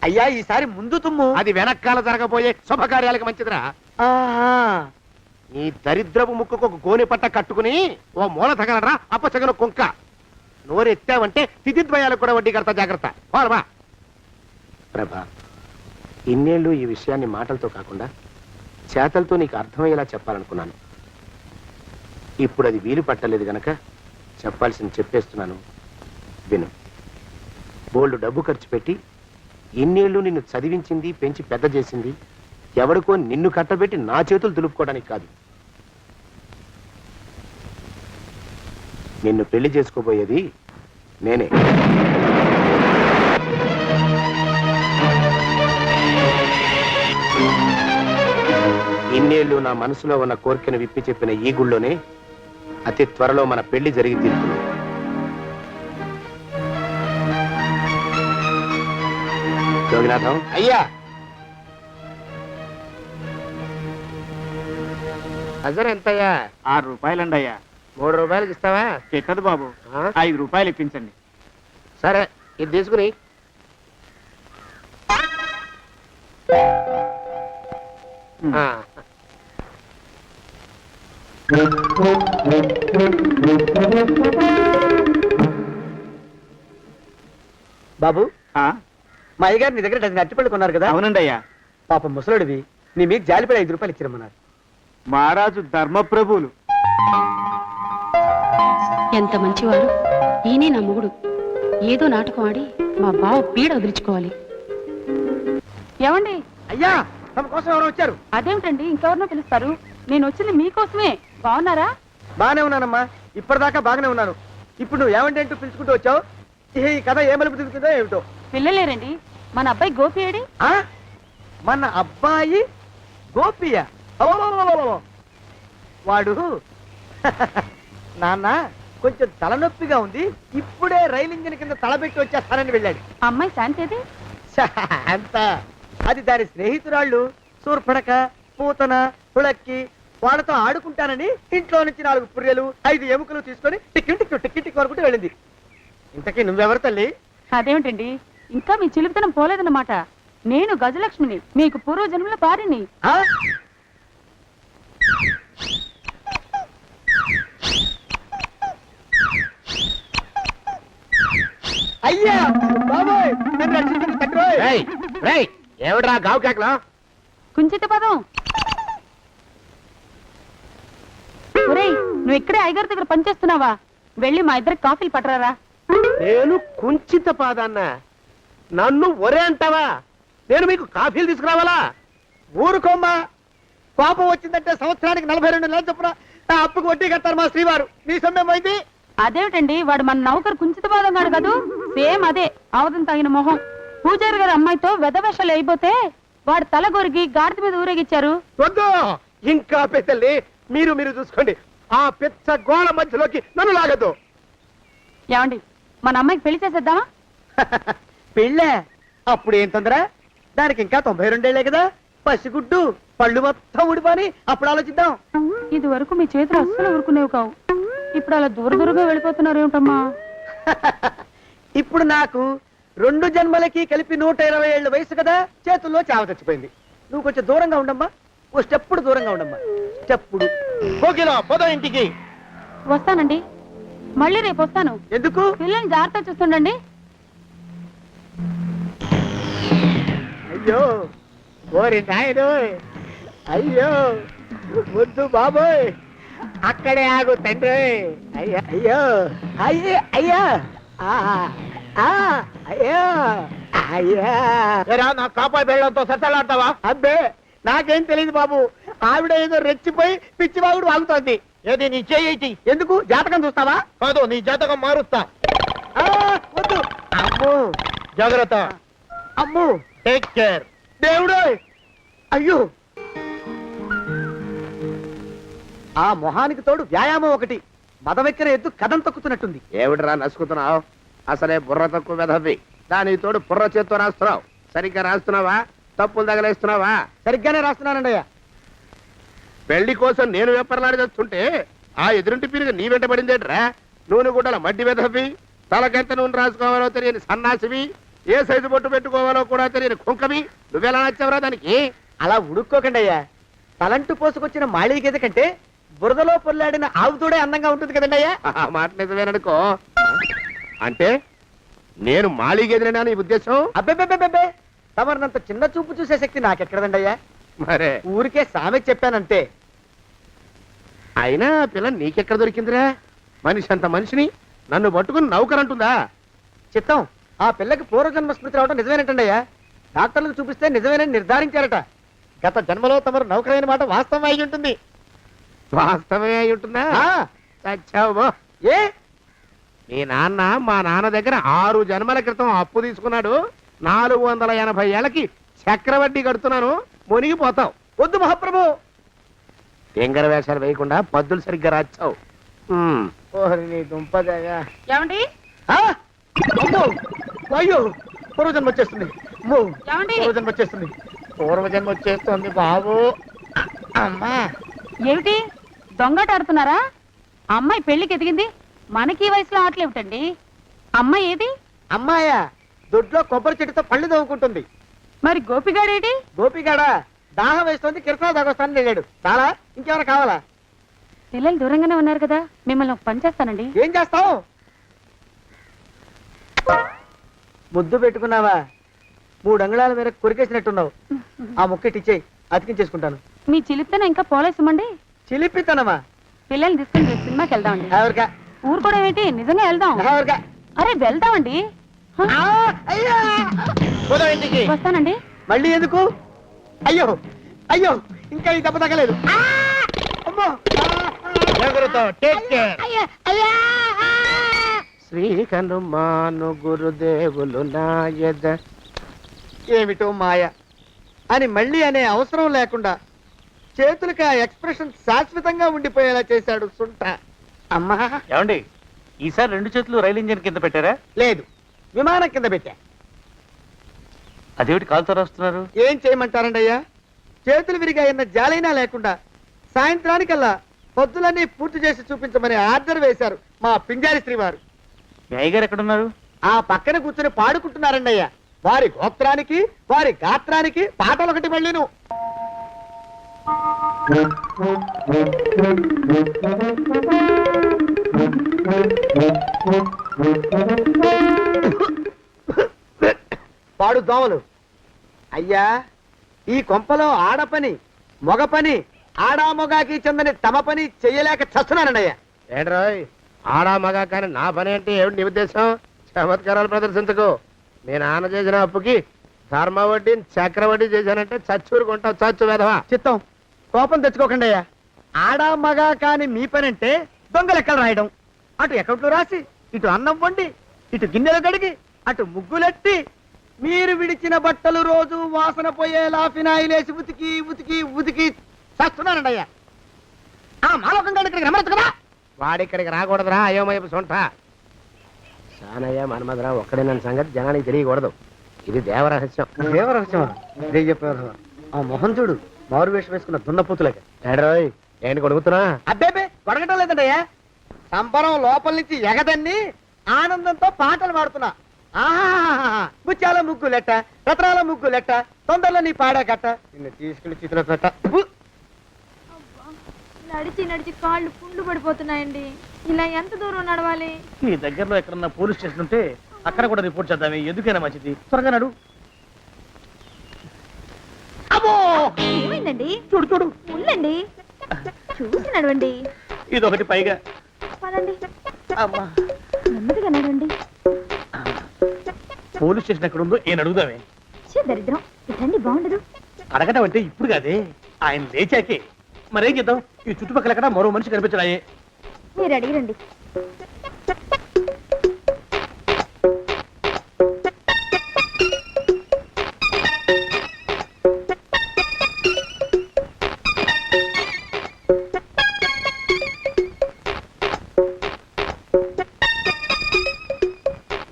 అయ్యా, ఈసారి ముందు తుమ్ము. అది వెనకాల జరగబోయే శుభకార్యాలకు మంచిదిరా. ఈ దరిద్రపు ముక్కుకు ఒక గోనె పట్ట కట్టుకుని ఓ మూల తగలరా అప్పచగన కుంక. నోరెత్తావంటే తిథిద్వయాలకు కూడా వడ్డీ కడతా, జాగ్రత్త. పోరమా ప్రభా, ఇన్నేళ్ళు ఈ విషయాన్ని మాటలతో కాకుండా చేతలతో నీకు అర్థమయ్యేలా చెప్పాలనుకున్నాను. ఇప్పుడు అది వీలు పట్టలేదు గనక చెప్పాల్సింది చెప్పేస్తున్నాను, విను. బోల్డు డబ్బు ఖర్చు పెట్టి ఇన్నేళ్ళు నిన్ను చదివించింది, పెంచి పెద్ద చేసింది ఎవడికో నిన్ను కట్టబెట్టి నా చేతులు దులుపుకోవడానికి కాదు. నిన్ను పెళ్లి చేసుకోబోయేది నేనే. ఇన్నేళ్ళు నా మనసులో ఉన్న కోరికను విప్పి చెప్పిన ఈ గుళ్ళోనే అతి త్వరలో మన పెళ్లి జరిగి తీరుతుంది. జోగినాథం అయ్యా, హజర్ ఎంతయ్యా? 6 రూపాయలండి అయ్యా. 3 రూపాయలకి ఇస్తావా? ఎక్కదు బాబు, 5 రూపాయలు ఇప్పించండి. సరే, ఇది తీసుకుని. బాబు, ఆ, మా అయ్యగారు నీ దగ్గర డజన్ అరటిపళ్ళు కొన్నారు కదా? అవునండి అయ్యా. పాపం ముసలుడివి, నీ మీకు జాలిపడి 5 రూపాయలు ఇచ్చిరమ్మన్నారు. మహారాజు ధర్మప్రభువులు. ఎంత మంచివాడు ఈయనే నా మొగుడు. ఏదో నాటకం ఆడి మా బావ పీడ వదిలించుకోవాలి. ఏమండి? అయ్యా, తమ కోసం ఎవరు వచ్చారు? అదేమిటండి, ఇంకెవరినో పిలుస్తారు? నేను వచ్చింది మీకోసమే. బాగున్నారా? బాగానే ఉన్నానమ్మా, ఇప్పటిదాకా బాగానే ఉన్నాను. ఇప్పుడు నువ్వు ఏమంటే అంటూ పిలుచుకుంటూ వచ్చావు? ఈ కథ ఏ మలుపు తిరుగుతుందో ఏమిటో. పిల్లలేరండి. మన అబ్బాయి గోపి ఏడి? ఆ? మన అబ్బాయి గోపియ? అవ్వవ్వవ్వవ్వవ్వ. వాడు నాన్న కొంచెం తలనొప్పిగా ఉంది, ఇప్పుడే రైలు ఇంజిన్ కింద తలబెట్టి వచ్చేస్తానని వెళ్ళాడు. అమ్మాయి శాంతి అంత అది దాని స్నేహితురాళ్ళు సూర్పడక, పూతన, పుళక్కి వాళ్ళతో ఆడుకుంటానని ఇంట్లో నుంచి 4 పుర్రెలు 5 ఎముకలు తీసుకొని టిక్కి వరకుంటూ వెళ్ళింది. ఇంతకీ నువ్వెవరు తల్లి? అదేమిటండి, ఇంకా మీ చిలుపుతనం పోలేదన్నమాట. నేను గజలక్ష్మిని, మీకు పూర్వజన్మల భార్యని. ఆ? అయ్యా బాబోయ్, నన్ను రక్షించండి తండ్రోయ్. ఏమిడ్రా గావు కేకలా? కుంచిత పదం. ఒరేయ్, నువ్వు ఇక్కడే అయ్యగారి దగ్గర పనిచేస్తున్నావా? వెళ్ళి మా ఇద్దరికి కాఫీలు పట్టరారా. నేను కుంచిత పాదాన్న, నన్ను ఒరే అంటావా? నేను మీకు కాఫీలు తీసుకురావాలా? ఊరుకోమ్మా, కోపం వచ్చిందంటే సంవత్సరానికి 42 నెలలు చొప్పున ఆ అప్పుకు వడ్డీ కట్టారు మా శ్రీవారు. నీ సొమ్మేం పోయింది? అదేమిటండి, వాడు మన నౌకరు కుంచిత పాదం కాడు కదూ? సేమ్ అదే, ఆవదం తాగిన మొహం. పూజారి గారి అమ్మాయితో వెధవేషాలు అయిపోతే వాడు తల గొరిగి గాడిద మీద ఊరేగిచ్చారు. వద్దు, ఇంకా పెద్దల్ని మీరు చూసుకోండి. ఆ పెద్ద గోళ మధ్యలోకి నన్ను లాగద్దు. ఏమండి, మన అమ్మాయికి పెళ్లి చేసేద్దామా? పెళ్ళే? అప్పుడు ఏం తొందర? దానికి ఇంకా 92 ఏళ్లే కదా. పసిగుడ్డు పళ్ళు మొత్తం ఊడిపోని అప్పుడు ఆలోచిద్దాం. ఇది వరకు మీ చేతులు అస్సలు ఊరుకునేవి కావు. ఇప్పుడు అలా దూరంగా వెళ్ళిపోతున్నారు ఏమిటమ్మా? ఇప్పుడు నాకు 2 జన్మలకి కలిపి 120 ఏళ్ళ వయసు కదా, చేతుల్లో చావ చచ్చిపోయింది. నువ్వు కొంచెం దూరంగా ఉండమ్మా, ఓ స్టెప్పుడు దూరంగా ఉండమ్మా. స్టెప్పుడు పోకిలో పోదో ఇంటికి. వస్తానండి. మళ్ళీ రేపు వస్తాను. ఎందుకు? పిల్లల్ని జాగ్రత్త చూస్తుండండి. అయ్యో ఓరి నాయను, అయ్యో ముద్దు బాబోయ్, అక్కడే ఆగు తండ్రి. అయ్యా అయ్యో అయ్యే అయ్యా అయ్యో అయ్యా. నా కాపాయి బెళ్ళంతో సత్తలాడతావా? అబ్బే నాకేం తెలియదు బాబు, ఆవిడ ఏదో రెచ్చిపోయి పిచ్చివాగుడు వాగుతోంది. ఏది నీ చేయి? ఎందుకు? జాతకం చూస్తావా? కాదు, నీ జాతకం మారుస్తా. వద్దు. అమ్మో జాగ్రత్త. అమ్మో టేక్ కేర్. దేవుడు అయ్యో. ఆ మొహానికి తోడు వ్యాయామం ఒకటి, మదవెక్కిన ఎద్దు కథం తొక్కుతున్నట్టుంది. ఏమిటిరా నసుకుతున్నావు? అసలే బుర్ర తక్కువ వెధవి, దాని తోడు బుర్ర చేత్తో రాస్తున్నావు. సరిగ్గా రాస్తున్నావా? తప్పులు తగలేస్తున్నావా? సరిగ్గానే రాస్తున్నానండయ్యా. పెళ్లి కోసం నేను వెప్పర్లాడి చేస్తుంటే ఆ ఎదురింటి పీరుగా నీ వెంట పడిందేట్రా? నూనె గుడ్డల మడ్డి వెధవి, తలకెంత నూనె రాసుకోవాలో తెలియని సన్నాసివి, ఏ సైజు బొట్టు పెట్టుకోవాలో కూడా తెలియని కుంకమి, నువ్వెలా నచ్చావురా దానికి? అలా ఉడుక్కోకండి అయ్యా. తలంటు పోసుకొచ్చిన మాళీ గేదె కంటే బురదలో పొల్లాడిన ఆవు తోడే అందంగా ఉంటుంది కదండి అయ్యా. ఆ మాట నిజమేననుకో. అంటే నేను మాళీగెదిరినా నీ ఉద్దేశం? అబ్బెబ్బెబ్బెబ్బే, తమరినంత చిన్న చూపు చూసే శక్తి నాకెక్కడదండి అయ్యా. మరే ఊరికే సామె చెప్పానంతే. అయినా పిల్ల నీకెక్కడ దొరికిందిరా? మనిషి అంత మనిషిని నన్ను పట్టుకుని నౌకరంటుందా? చిత్తం, ఆ పిల్లకి పూర్వజన్మ స్మృతి రావడం నిజమేనటండి అయ్యా. డాక్టర్లకు చూపిస్తే నిజమేనని నిర్ధారించారట. గత జన్మలో తమరు నౌకరైన మాట వాస్తవం అయి ఉంటుంది. వాస్తవమే అయి ఉంటుందా? చచ్చావు. ఏ? మీ నాన్న మా నాన్న దగ్గర 6 జన్మల క్రితం అప్పు తీసుకున్నాడు. 480 ఏళ్ళకి చక్రవడ్డీ కడుతున్నాను, మునిగిపోతావు. వద్దు మహాప్రభు. ఎంగర వేషాలు వేయకుండా పద్దులు సరిగ్గా రాచావు. నీ దుంపదగా. ఏమండి? అమ్మో అయ్యో, పూర్వజన్మ వచ్చేస్తుంది. అమ్మో, ఏమండి? పూర్వజన్మ వచ్చేస్తుంది. పూర్వజన్మ వచ్చేస్తుంది బాబు. అమ్మా ఏమిటి దొంగట ఆడుతున్నారా? అమ్మాయి పెళ్లికి ఎదిగింది, మనకి ఈ వయసులో ఆటలేమిటండి? అమ్మాయి ఏది? అమ్మాయా దొడ్లో కొబ్బరి చెట్టుతో పళ్ళు తవ్వుకుంటుంది. మరి గోపిగాడేటి? గోపిగాడ దాహం వేస్తుంది, కిరసా దాగొస్తానని వెళ్ళాడు. చాలా ఇంకేమైనా కావాలా? పిల్లలు దూరంగానే ఉన్నారు కదా, మిమ్మల్ని ఒక పని చేస్తానండి. ఏం చేస్తావు? ముద్దు పెట్టుకున్నావా? 3 అంగుళాల మేర కొరికేసినట్టున్నావు. ఆ ముక్కటిచ్చేయి, అతికించేసుకుంటాను. మీ చిలిపితేనే ఇంకా పోలేసమండి. చిలిపితనమా? పిల్లల్ని తీసుకుని రేపు సినిమాకి వెళ్దామండి. ఎవరికా? ఊరు కూడా ఏంటి, నిజంగా వెళ్దాం. ఎవరికా? అరే వెళ్దామండి. వస్తానండి. మళ్ళీ ఎందుకు? అయ్యో అయ్యో, ఇంకా ఈ దెబ్బ తగ్గలేదు. అమ్మో. శ్రీ హనుమాను గురుదేవులు నాయద. ఏమిటో మాయ అని మళ్ళీ అనే అవసరం లేకుండా చేతులకి ఆ ఎక్స్ప్రెషన్ శాశ్వతంగా ఉండిపోయేలా చేశాడు సుంట. అమ్మా. ఏమండి, ఈసారి 2 చేతులు రైలు ఇంజిన్ కింద పెట్టారా? లేదు, విమానం కింద పెట్టా. అదేమిటి కాలుతో రాస్తున్నారు? ఏం చేయమంటారండి అయ్యా? చేతులు విరిగాయన్న జాలైనా లేకుండా సాయంత్రానికల్లా పొద్దులన్నీ పూర్తి చేసి చూపించమని ఆర్డర్ వేశారు మా పింజారి శ్రీ వారు. మీ అయ్యగారు ఎక్కడున్నారు? ఆ పక్కన కూర్చొని పాడుకుంటున్నారండి అయ్యా. వారి గోత్రానికి వారి గాత్రానికి పాటలు ఒకటి మళ్ళీను. పాడు దోమలు. అయ్యా, ఈ కొంపలో ఆడ పని మొగ పని, ఆడా మొగాకి చెందని తమ పని చెయ్యలేక చస్తున్నానండి అయ్యా. ఏంట్రోయ్, ఆడా మగా కానీ నా పని అంటే ఏమిటి నీ ఉద్దేశం? చమత్కారాలు ప్రదర్శించకు. మీ నాన్న చేసిన అప్పుకి ధర్మ వడ్డీ చక్రవడ్డీ చేశానంటే చచ్చూరుకుంటావు. చచ్చు వేధవా. చిత్తం, కోపం తెచ్చుకోకండి అయ్యా. ఆడా మగా కాని మీ పని అంటే దొంగ లెక్కలు రాయడం. అటు అకౌంట్లో రాసి, ఇటు అన్నం వండి, ఇటు గిన్నెలు కడిగి, అటు ముగ్గులెట్టి, మీరు విడిచిన బట్టలు రోజు వాసన పోయేలా ఫినాయిలేసి ఉతికి ఉతికి ఉతికి చేస్తున్నానండి అయ్యా. ఆ మాలోకం గారు ఇక్కడికి రమ్మచ్చు కదా. వాడిక్కడికి రాకూడదురా అయోమయపు సొంట. సానయ్య మన్మధరావు ఒక్కడే నన్ను సంగతి జనానికి తెలియకూడదు. ఇది దేవరహస్యం. దేవరహస్యమా? ఇదే చెప్పారు. ఆ మొహం చూడు, మారు వేషం వేసుకున్న దున్నపోతులకి. ఏడ్రోయ్, ఏంటి కొడుకుతున్నా? అబ్బేబే కొడగటం లేదండయ్యా. సంబరం లోపల నుంచి ఎగదన్ని ఆనందంతో పాటలు పాడుతున్నా. ఆహా, ముత్యాల ముగ్గు లెట్ట, రత్నాల ముగ్గు లెట్ట, తొందరలో నీ పాడా కట్ట, నిన్ను తీసుకెళ్లి చేతిలో పెట్ట. నడిచి నడిచి కాళ్ళు పుండ్లు పడిపోతున్నాయండి. ఇలా ఎంత దూరం నడవాలి? ఈ దగ్గరలో ఎక్కడన్నా పోలీస్ స్టేషన్ ఉంటే అక్కడ కూడా రిపోర్ట్ చేద్దామే, ఎందుకైనా మంచిది. త్వరగా నడు. అమ్మో! ఏమైందండి? చూడు చూడు, ఉండండి, చూసి నడవండి. ఇదొకటి పైగా. పదండి, అమ్మా, నెమ్మదిగా నడవండి. పోలీస్ స్టేషన్ ఎక్కడ ఉందో ఏం అడుగుదామే. దరిద్రం, ఇటండి బాగుండదు. అడగటం అంటే ఇప్పుడు కాదే, ఆయన లేచాకే. మరేం చేద్దాం, ఈ చుట్టుపక్కల ఎక్కడ మరో మనిషి కనిపించడాయే. మీరు అడిగిరండి.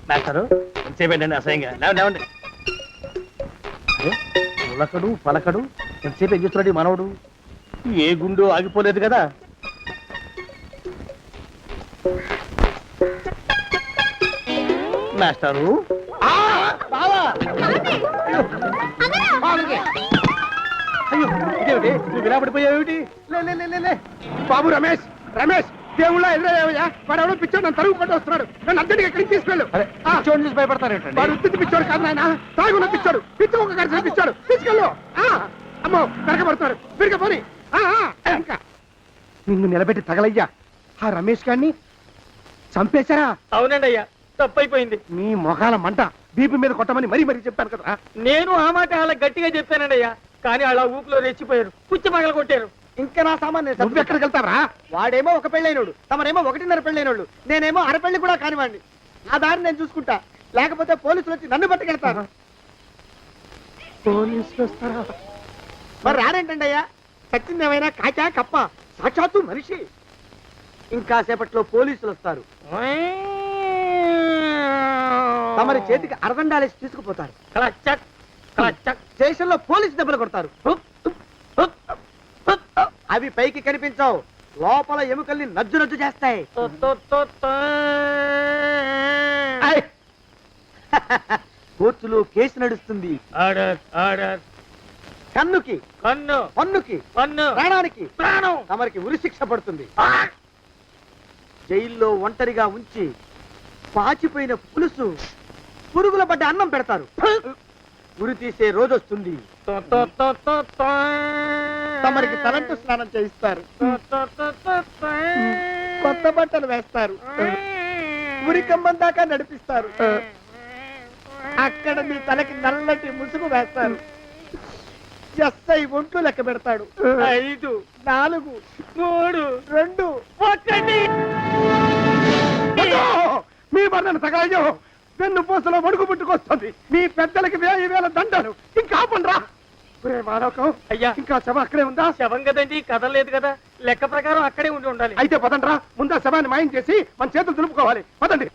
మాస్టారు ఎంతసేపేంటండి అసహ్యంగా? లేవండి లేవండి. అరే, ఉలకడు పలకడు, ఎంతసేపు ఏం చేస్తున్నాడు ఈ మనవడు? ఏ గుండు ఆగిపోలేదు కదా. మాస్టారు, అయ్యో ఇదేమిటి, నువ్వు ఇలా పడిపోయావేమిటి? లే లే లే, లే లే. బాబు రమేష్, రమేష్ దేవుళ్ళ ఎదురయ్యా, వాడు ఎవడో పిచ్చోడు నన్ను తరుగు పట్టి వస్తున్నాడు. నన్ను అద్దెకి ఎక్కడికి తీసుకెళ్ళు. పిచ్చోడిని చూసి భయపడతారేంటండి? వాడు ఉత్తి పిచ్చోడు కాదు నాయన, తాగున్న పిచ్చోడు, పిచ్చి ఒక కలిసి పిచ్చాడు. తీసుకెళ్ళు. అమ్మో వెనకబడుతున్నాడు, విరిగ పోని. ఇంకా నిన్ను నిలబెట్టి తగలయ్యా. ఆ రమేష్ గారిని చంపేశారా? అవునండి అయ్యా, తప్పైపోయింది. మీ మొఖాల మంట, బీపీ మీద కొట్టమని మరీ మరీ చెప్పాను కదా. నేను ఆ మాట అలా గట్టిగా చెప్పానండి అయ్యా, కానీ అలా ఊపిలో రెచ్చిపోయారు, పుచ్చి పగల కొట్టారు. ఇంకా నా సామాన్ నువ్వు ఎక్కడికి వెళ్తావరా? వాడేమో ఒక పెళ్ళైనోడు, తమరేమో 1.5 పెళ్ళైనోళ్ళు, నేనేమో అరపెళ్ళి కూడా కానివ్వండి. నా దారి నేను చూసుకుంటా, లేకపోతే పోలీసులు వచ్చి నన్ను పట్టుకెళ్తారు. పోలీసులు వస్తారా? మరి రారేంటండి అయ్యా, చచ్చింది ఏమైనా కాచా కప్ప, సాక్షాత్తు మనిషి. ఇంకా సేపట్లో పోలీసులు వస్తారు, తమరి చేతికి అరదండాలేసి తీసుకుపోతారు. స్టేషన్ లో పోలీసు దెబ్బలు కొడతారు, అవి పైకి కనిపించవు, లోపల ఎముకల్ని నజ్జు నజ్జు చేస్తాయి. కోర్టులో కేసు నడుస్తుంది. కన్నుకి కన్ను, పన్నుకి పన్ను, ప్రాణానికి ప్రాణం. తమరికి ఉరి శిక్ష పడుతుంది. జైల్లో ఒంటరిగా ఉంచి పాచిపోయిన పులుసు, పురుగుల పడ్డ అన్నం పెడతారు. ఉరి తీసే రోజు వస్తుంది, తమరికి తలంటు స్నానం చేయిస్తారు, కొత్త బట్టలు వేస్తారు, ఉరి కంబం దాకా నడిపిస్తారు. అక్కడ మీ తలకి నల్లటి ముసుగు వేస్తారు. ఎస్ఐ ఒంట్లు లెక్క పెడతాడు. 5, 4, 3, 2, 1. మీ బంధన తగలయ్యో, పెన్ను పూసలో వడుగు పుట్టుకొస్తుంది. మీ పెద్దలకి 1000 దండలు. ఇంకా ఆపండ్రా. మానవకం అయ్యా, ఇంకా శవం అక్కడే ఉందా? శవం కదండి, కదలేదు కదా, లెక్క ప్రకారం అక్కడే ఉండి ఉండాలి. అయితే పదండ్రా, ముందా శవాన్ని మాయం చేసి మన చేతులు దులుపుకోవాలి. పదండి.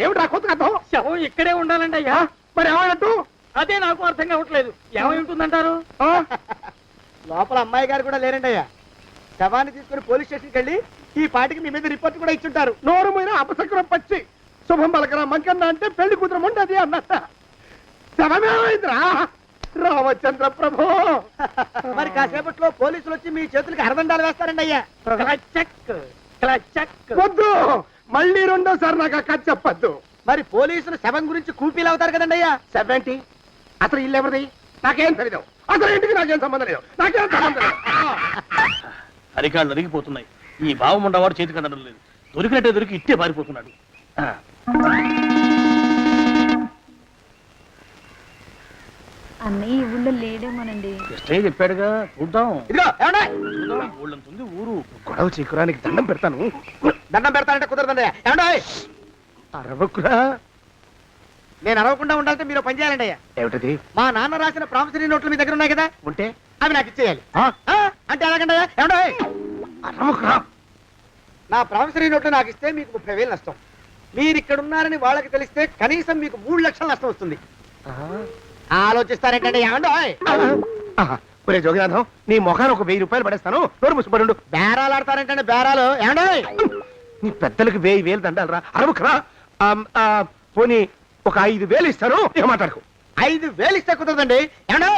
ఏమిటా కొత్త కథం? శవం ఇక్కడే ఉండాలండి అయ్యా. మరి ఏమైనట్టు? అదే నాకు అర్థం కావట్లేదు, ఏమై ఉంటుందంటారు? లోపల అమ్మాయి గారు కూడా లేరండి అయ్యా. శవాన్ని తీసుకుని పోలీస్ స్టేషన్కి వెళ్ళి ఈ పాటికి మీ మీద రిపోర్ట్ కూడా ఇచ్చుంటారు. నోరు మీద అపశకునం పచ్చి శుభం పలకరా మంకన్న అంటే పెళ్లి కూతురు ఉండదు అన్నట్ట. శవమేమైందిరా రామచంద్ర ప్రభు. మరి కాసేపట్లో పోలీసులు వచ్చి మీ చేతులకి అరదండాలు వేస్తారండి అయ్యా. వద్దు, మళ్ళీ రెండోసారి నాకు ఆ కథ చెప్పద్దు. మరి పోలీసులు శవం గురించి కూపీలు అవుతారు కదండి అయ్యా. సెవెంటీ అసలు ఇల్లు ఎవరిది? నాకేం తెలియదు. అసలు ఇంటికి నాకేం సంబంధం లేదు, నాకేం సంబంధం లేదు. అరికాళ్ళు అరిగిపోతున్నాయి. ఈ భావం ఉండవాడు చేతికి అందడం లేదు, దొరికినట్టే దొరికి ఇట్టే పారిపోతున్నాడు. అన్నయ్య ఈ ఊళ్ళో లేడేమోనండి. కృష్ణయ్య చెప్పాడుగా, చూద్దాం. ఇదిగో ఏమండే? ఊళ్ళంతుంది ఊరు. గొడవ చీకురానికి దండం పెడతాను. దండం పెడతానంటే కుదరదండి. ఏమండే? అరవకురా. నేను అరవకుండా ఉండాలంటే మీరు పని చేయాలండి అయ్యా. ఏమిటది? మా నాన్న రాసిన ప్రామిసరీ నోట్లు మీ దగ్గర ఉన్నాయి కదా, ఉంటే అవి నాకు ఇచ్చేయాలి. అంటే ఎలాగండి అయ్యా? ఏమండే? అరవకురా. నా ప్రామిసరీ నోట్లు నాకు ఇస్తే మీకు 30,000 నష్టం. మీరు ఇక్కడ ఉన్నారని వాళ్ళకి తెలిస్తే కనీసం మీకు 3 లక్షల నష్టం వస్తుంది. ఆలోచిస్తారేంటండి? ఏమండో? ఒరే జోగినాథం, నీ ముఖాన్ని ఒక 1000 రూపాయలు పడేస్తాను. నోరు ముసుపడు. బేరాలు ఆడతారేంటండి? బేరాలు ఏమండో? నీ పెద్దలకు 1000 దండాలరా. అరవకురా. పోనీ ఒక 5,000 ఇస్తాను, ఇక మాట్లాడుకో. 5,000 ఇస్తే కుదరదండి. ఏమండి?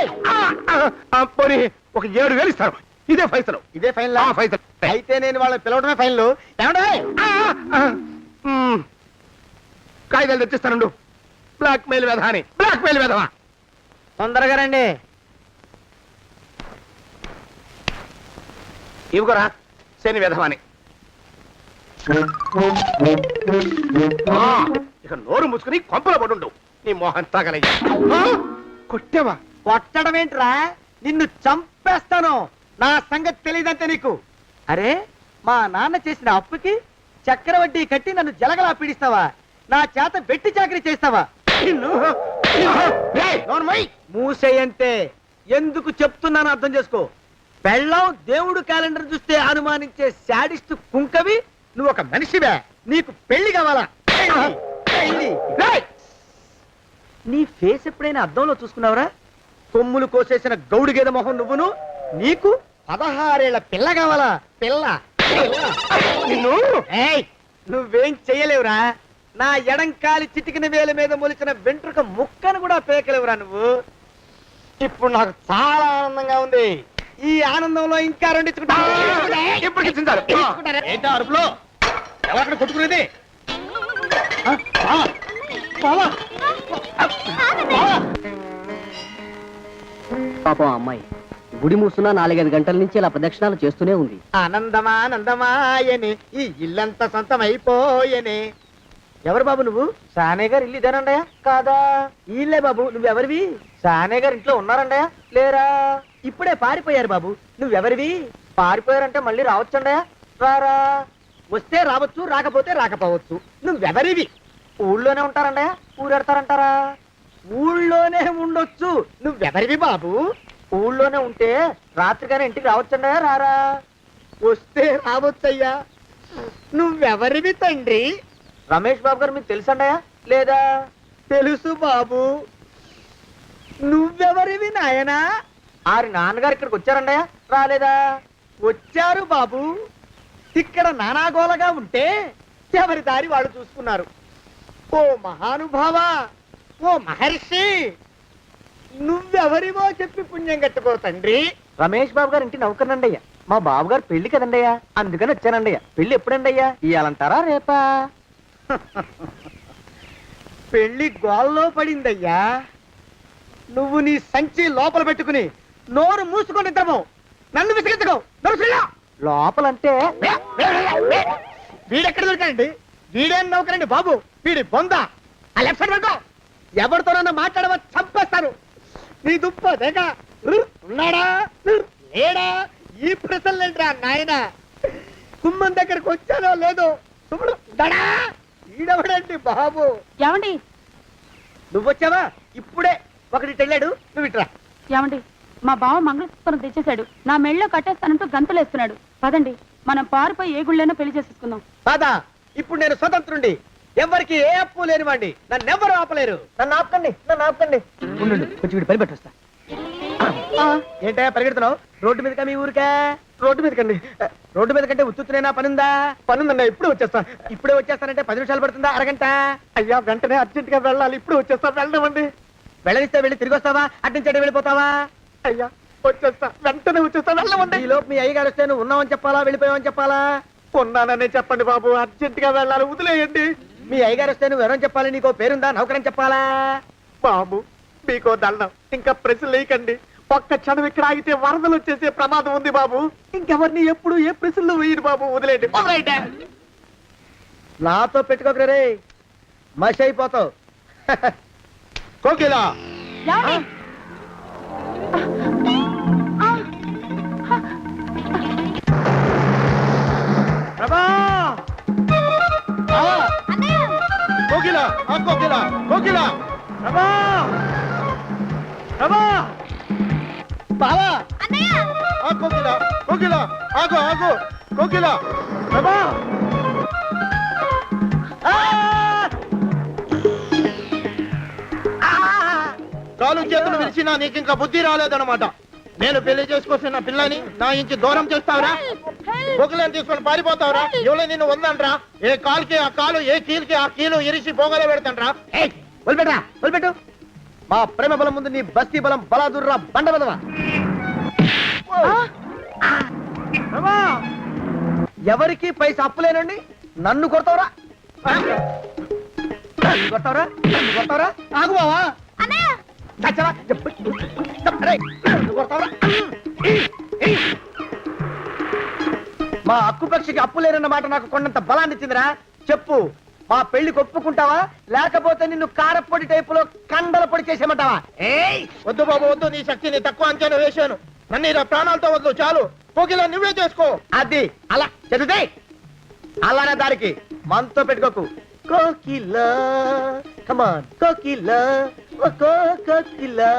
పోనీ ఒక 7,000 ఇస్తారు. ఇదే ఫైసలు. ఇదే ఫైన్ ఫైసలు. అయితే నేను వాళ్ళని పిలవడమే ఫైన్లు. ఏమండి? కాగితాలు తెచ్చిస్తానండు. బ్లాక్ మెయిల్ వెధ అని. బ్లాక్ మెయిల్ వెధవా. తొందరగా రండి. ఇవ్వరా శని వెధవాని. ఇక నోరు మూసుకుని కొంపలో పడుండు. నీ మోహన్ తాగలయ్యా. కొట్టావా? కొట్టడం ఏంట్రా? నిన్ను చంపేస్తాను. నా సంగతి తెలియదంటే నీకు. అరే, మా నాన్న చేసిన అప్పుకి చక్రవడ్డీ కట్టి నన్ను జలగలా పీడిస్తావా? నా చేత వెట్టి చాకరీ చేస్తావా? నిన్ను మూసేయంటే ఎందుకు చెప్తున్నాను అర్థం చేసుకో. పెళ్ళం దేవుడు క్యాలెండర్ చూస్తే అనుమానించే శాడిస్ట్ కుంకవి నువ్వు ఒక మనిషివే. నీకు పెళ్లి కావాలా? పెళ్లి. నీ ఫేస్ ఎప్పుడైనా అద్దంలో చూసుకున్నావురా? కొమ్ములు కోసేసిన గౌడు గేదె మొహం నువ్వును. నీకు 16 ఏళ్ల పిల్ల కావాలా? పిల్ల. నిన్ను నువ్వేం చెయ్యలేవురా. నా ఎడంకాలి చిటికిన వేల మీద మొలిచిన వెంట్రుక ముక్కను కూడా పేకలేవురా నువ్వు. ఇప్పుడు నాకు చాలా ఆనందంగా ఉంది. ఈ ఆనందంలో ఇంకా రెండించుకుంటా. ఏంటా అరుపులో? ఎవరక్కడ కొట్టుకునేది? పాపం అమ్మాయి గుడి మూసున్న 4-5 గంటల నుంచి ఇలా ప్రదక్షిణాలు చేస్తూనే ఉంది. ఆనందమానందమాయని ఈ ఇల్లంతా సొంతమైపోయని. ఎవరు బాబు నువ్వు? సానే గారు ఇల్లు ఇదేనండయా? కాదా? ఇల్లే బాబు. నువ్వెవరివి? సానే గారు ఇంట్లో ఉన్నారండయా? లేరా? ఇప్పుడే పారిపోయారు బాబు. నువ్వెవరివి? పారిపోయారంటే మళ్ళీ రావచ్చండయా? రారా. వస్తే రావచ్చు, రాకపోతే రాకపోవచ్చు. నువ్వెవరివి? ఊళ్ళోనే ఉంటారండయా? ఊరెడతారంటారా? ఊళ్ళోనే ఉండొచ్చు. నువ్వెవరివి బాబు? ఊళ్ళోనే ఉంటే రాత్రిగానే ఇంటికి రావచ్చండయా? రారా. వస్తే రావచ్చయ్యా. నువ్వెవరివి తండ్రి? రమేష్ బాబు గారు మీకు తెలుసండయా? లేదా? తెలుసు బాబు. నువ్వెవరివి నాయనా? ఆరి నాన్నగారు ఇక్కడికి వచ్చారండయా? రాలేదా? వచ్చారు బాబు. ఇక్కడ నానాగోలగా ఉంటే ఎవరి దారి వాళ్ళు చూసుకున్నారు. ఓ మహానుభావ, ఓ మహర్షి, నువ్వెవరివో చెప్పి పుణ్యం కట్టుకో తండ్రి. రమేష్ బాబు గారు ఇంటి నౌకర్నండయ్యా. మా బాబు గారు పెళ్లి కదండయ్యా, అందుకని వచ్చానండయ్యా. పెళ్లి ఎప్పుడండయ్యా? ఇయ్యాలంటారా రేపా? పెళ్లి గోల్లో పడిందయ్యా. నువ్వు నీ సంచి లోపల పెట్టుకుని నోరు మూసుకొని నిద్రపో. నన్ను విసిగించుకో. లోపలంటే వీడెక్కడ దొరికాడండి? వీడేం నౌకరండి బాబు, వీడి బొంద. ఆ లెఫ్ట్ సైడ్ పెట్టుకో. ఎవరితోనన్నా మాట్లాడవా చంపేస్తాను. నీ దుప్ప దేక ఉన్నాడా లేడా? ఈ ప్రశ్నలేంట్రా నాయన. కుమ్మం దగ్గరకు వచ్చానో లేదో చూడు. దడా ఈడవడండి బాబు. ఏమండి? నువ్వొచ్చావా? ఇప్పుడే ఒకటి వెళ్ళాడు. నువ్వు ఇట్రా. ఏమండి, మా బావ మంగళసూత్రం తెచ్చేశాడు. నా మెళ్ళో కట్టేస్తానంటూ గంతులేస్తున్నాడు. పదండి, మనం పారిపోయి ఏ గుళ్ళైనా పెళ్లి చేసేసుకుందాం. కాదా? ఇప్పుడు నేను స్వతంత్రుండి. ఎవరికి ఏ అప్పు లేనివ్వండి. నన్ను ఎవరు ఆపలేరు. నన్ను ఆపకండి, నన్ను ఆపకండి. ఉండు, కొంచెం వీడి పని పెట్టొస్తా. ఏంటా పరిగెడుతున్నావు? రోడ్డు మీదకా మీ ఊరికా? రోడ్డు మీదకండి. రోడ్డు మీద కంటే ఉత్తునేనా? పనుందా? పనుందండి. ఇప్పుడే వచ్చేస్తా. ఇప్పుడే వచ్చేస్తానంటే 10 నిమిషాలు పడుతుందా? అరగంట? అయ్యా వెంటనే అర్జెంట్ గా వెళ్ళాలి. ఇప్పుడు వచ్చేస్తా. వెళ్ళమండి. వెళ్ళనిస్తే వెళ్ళి తిరిగి వస్తావా? అడ్డించండి వెళ్ళిపోతావా? అయ్యా వచ్చేస్తా, వెంటనే వచ్చేస్తా. వెళ్ళమండి. ఈ లోపు మీ అయ్యగారు వస్తే నువ్వు ఉన్నావని చెప్పాలా, వెళ్ళిపోయావని చెప్పాలా? ఉన్నాననే చెప్పండి బాబు. అర్జెంట్ గా వెళ్ళాలి, వదిలేయండి. మీ అయ్యగారు వస్తే నువ్వు ఎవరని చెప్పాలి? నీకో పేరుందా? నౌకరని చెప్పాలా? బాబు మీకో దండం. ఇంకా ప్రశ్న లేకండి. ఒక్క క్షణం ఇక్కడ ఆగితే వరదలు వచ్చేసే ప్రమాదం ఉంది బాబు. ఇంకెవరిని ఎప్పుడు ఏ ప్రశ్నలు వేయరు బాబు. వదిలేయండి. నాతో పెట్టుకోకరే, మషి అయిపోతావు. కోకిలా ఏమండి? కోకిలా కోకిలా కోకిలా బావా కోకిలా కోకిలా ఆగు ఆగు కోకిలా ప్రభా కాలు చేతులు విరిచినా నీకు ఇంకా బుద్ధి రాలేదన్నమాట. నేను పెళ్లి చేసుకొచ్చిన పిల్లని నా ఇంటి దూరం చేస్తావురా? బొగ్గులను తీసుకొని పారిపోతావురా? ఎవరో నిన్ను ఉందంట్రా? ఏ కాలుకి ఆ కాలు, ఏ కీలుకి ఆ కీలు ఇరిసి బొగలో పెడతాంట్రా? వదిలిపెట్టరా, వదిలిపెట్టు. మా ప్రేమ బలం ముందు నీ బస్తీ బలం బలాదుర్రా బండ బలవా. ఎవరికి పైసా అప్పులేనండి నన్ను కొడతావురా? నన్ను కొడతావురా? నన్ను కొడతావురా? ఆగు బావా. చచ్చరా? అరే, నన్ను కొడతావురా? మా అక్కుపక్షికి అప్పు లేనన్న మాట నాకు కొండంత బలాన్ని ఇచ్చిందిరా. చెప్పు, మా పెళ్లికి ఒప్పుకుంటావా లేకపోతే నిన్ను కారపొడి టైపులో కండల పొడి చేసేమంటావా? వద్దు బాబు వద్దు, నీ శక్తిని తక్కువ అంచనా వేశాను. నన్ను ఇలా ప్రాణాలతో వద్దు, చాలు. కోకిలా నువ్వే చేసుకో. అది అలా చదివితే అలానే దానికి మనతో పెట్టుకోకు. కోకిలా కమాన్ కోకిలా, ఓ కోకిలా.